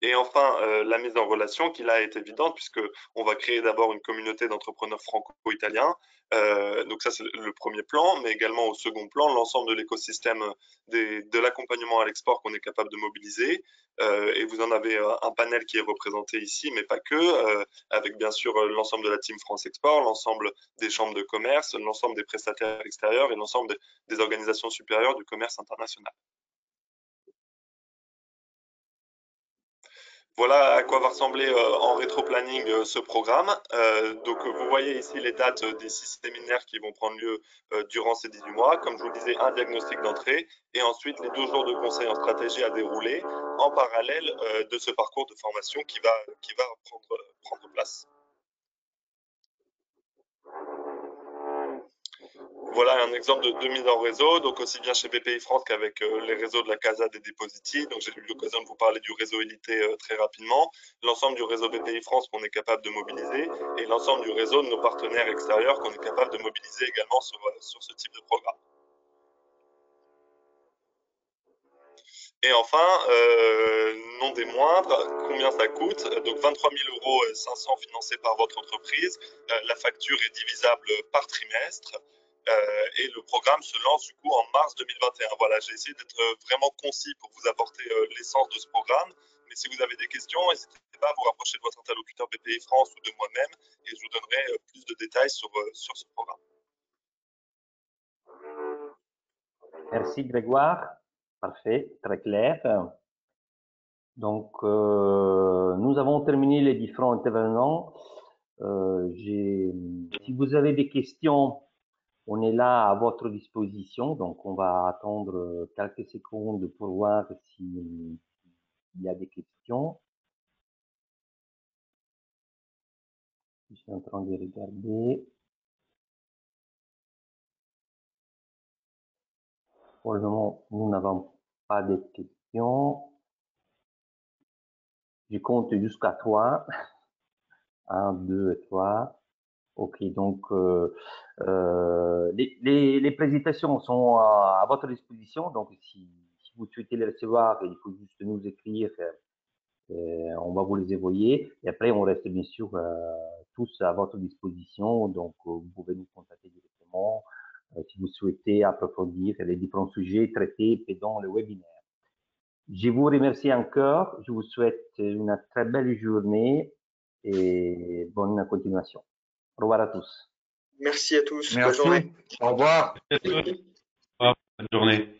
Et enfin, la mise en relation qui là est évidente puisqu'on va créer d'abord une communauté d'entrepreneurs franco-italiens. Donc ça, c'est le premier plan, mais également au second plan, l'ensemble de l'écosystème de l'accompagnement à l'export qu'on est capable de mobiliser. Et vous en avez un panel qui est représenté ici, mais pas que, avec bien sûr l'ensemble de la team France Export, l'ensemble des chambres de commerce, l'ensemble des prestataires extérieurs et l'ensemble des organisations supérieures du commerce international. Voilà à quoi va ressembler en rétro-planning ce programme. Donc vous voyez ici les dates des 6 séminaires qui vont prendre lieu durant ces 18 mois. Comme je vous le disais, un diagnostic d'entrée et ensuite les 2 jours de conseil en stratégie à dérouler en parallèle de ce parcours de formation qui va prendre place. Voilà un exemple de mise en réseau, donc aussi bien chez BPI France qu'avec les réseaux de la Casa des Depositi. Donc j'ai eu l'occasion de vous parler du réseau élité très rapidement, l'ensemble du réseau BPI France qu'on est capable de mobiliser et l'ensemble du réseau de nos partenaires extérieurs qu'on est capable de mobiliser également sur ce type de programme. Et enfin, non des moindres, combien ça coûte? Donc 23 500 € financés par votre entreprise. La facture est divisable par trimestre. Et le programme se lance du coup en mars 2021. Voilà, j'ai essayé d'être vraiment concis pour vous apporter l'essence de ce programme. Mais si vous avez des questions, n'hésitez pas à vous rapprocher de votre interlocuteur BPI France ou de moi-même et je vous donnerai plus de détails sur ce programme. Merci Grégoire, parfait, très clair. Donc, nous avons terminé les différents intervenants. Si vous avez des questions, on est là à votre disposition. Donc, on va attendre quelques secondes pour voir s'il y a des questions. Je suis en train de regarder. Pour le moment, nous n'avons pas de questions. Je compte jusqu'à 3. 1, 2 et 3. Ok, donc les présentations sont à votre disposition. Donc, si vous souhaitez les recevoir, il faut juste nous écrire. On va vous les envoyer. Et après, on reste bien sûr tous à votre disposition. Donc, vous pouvez nous contacter directement si vous souhaitez approfondir les différents sujets traités pendant le webinaire. Je vous remercie encore. Je vous souhaite une très belle journée et bonne continuation. Au revoir à tous. Merci à tous. Merci. Bonne journée. Au revoir. Bonne journée.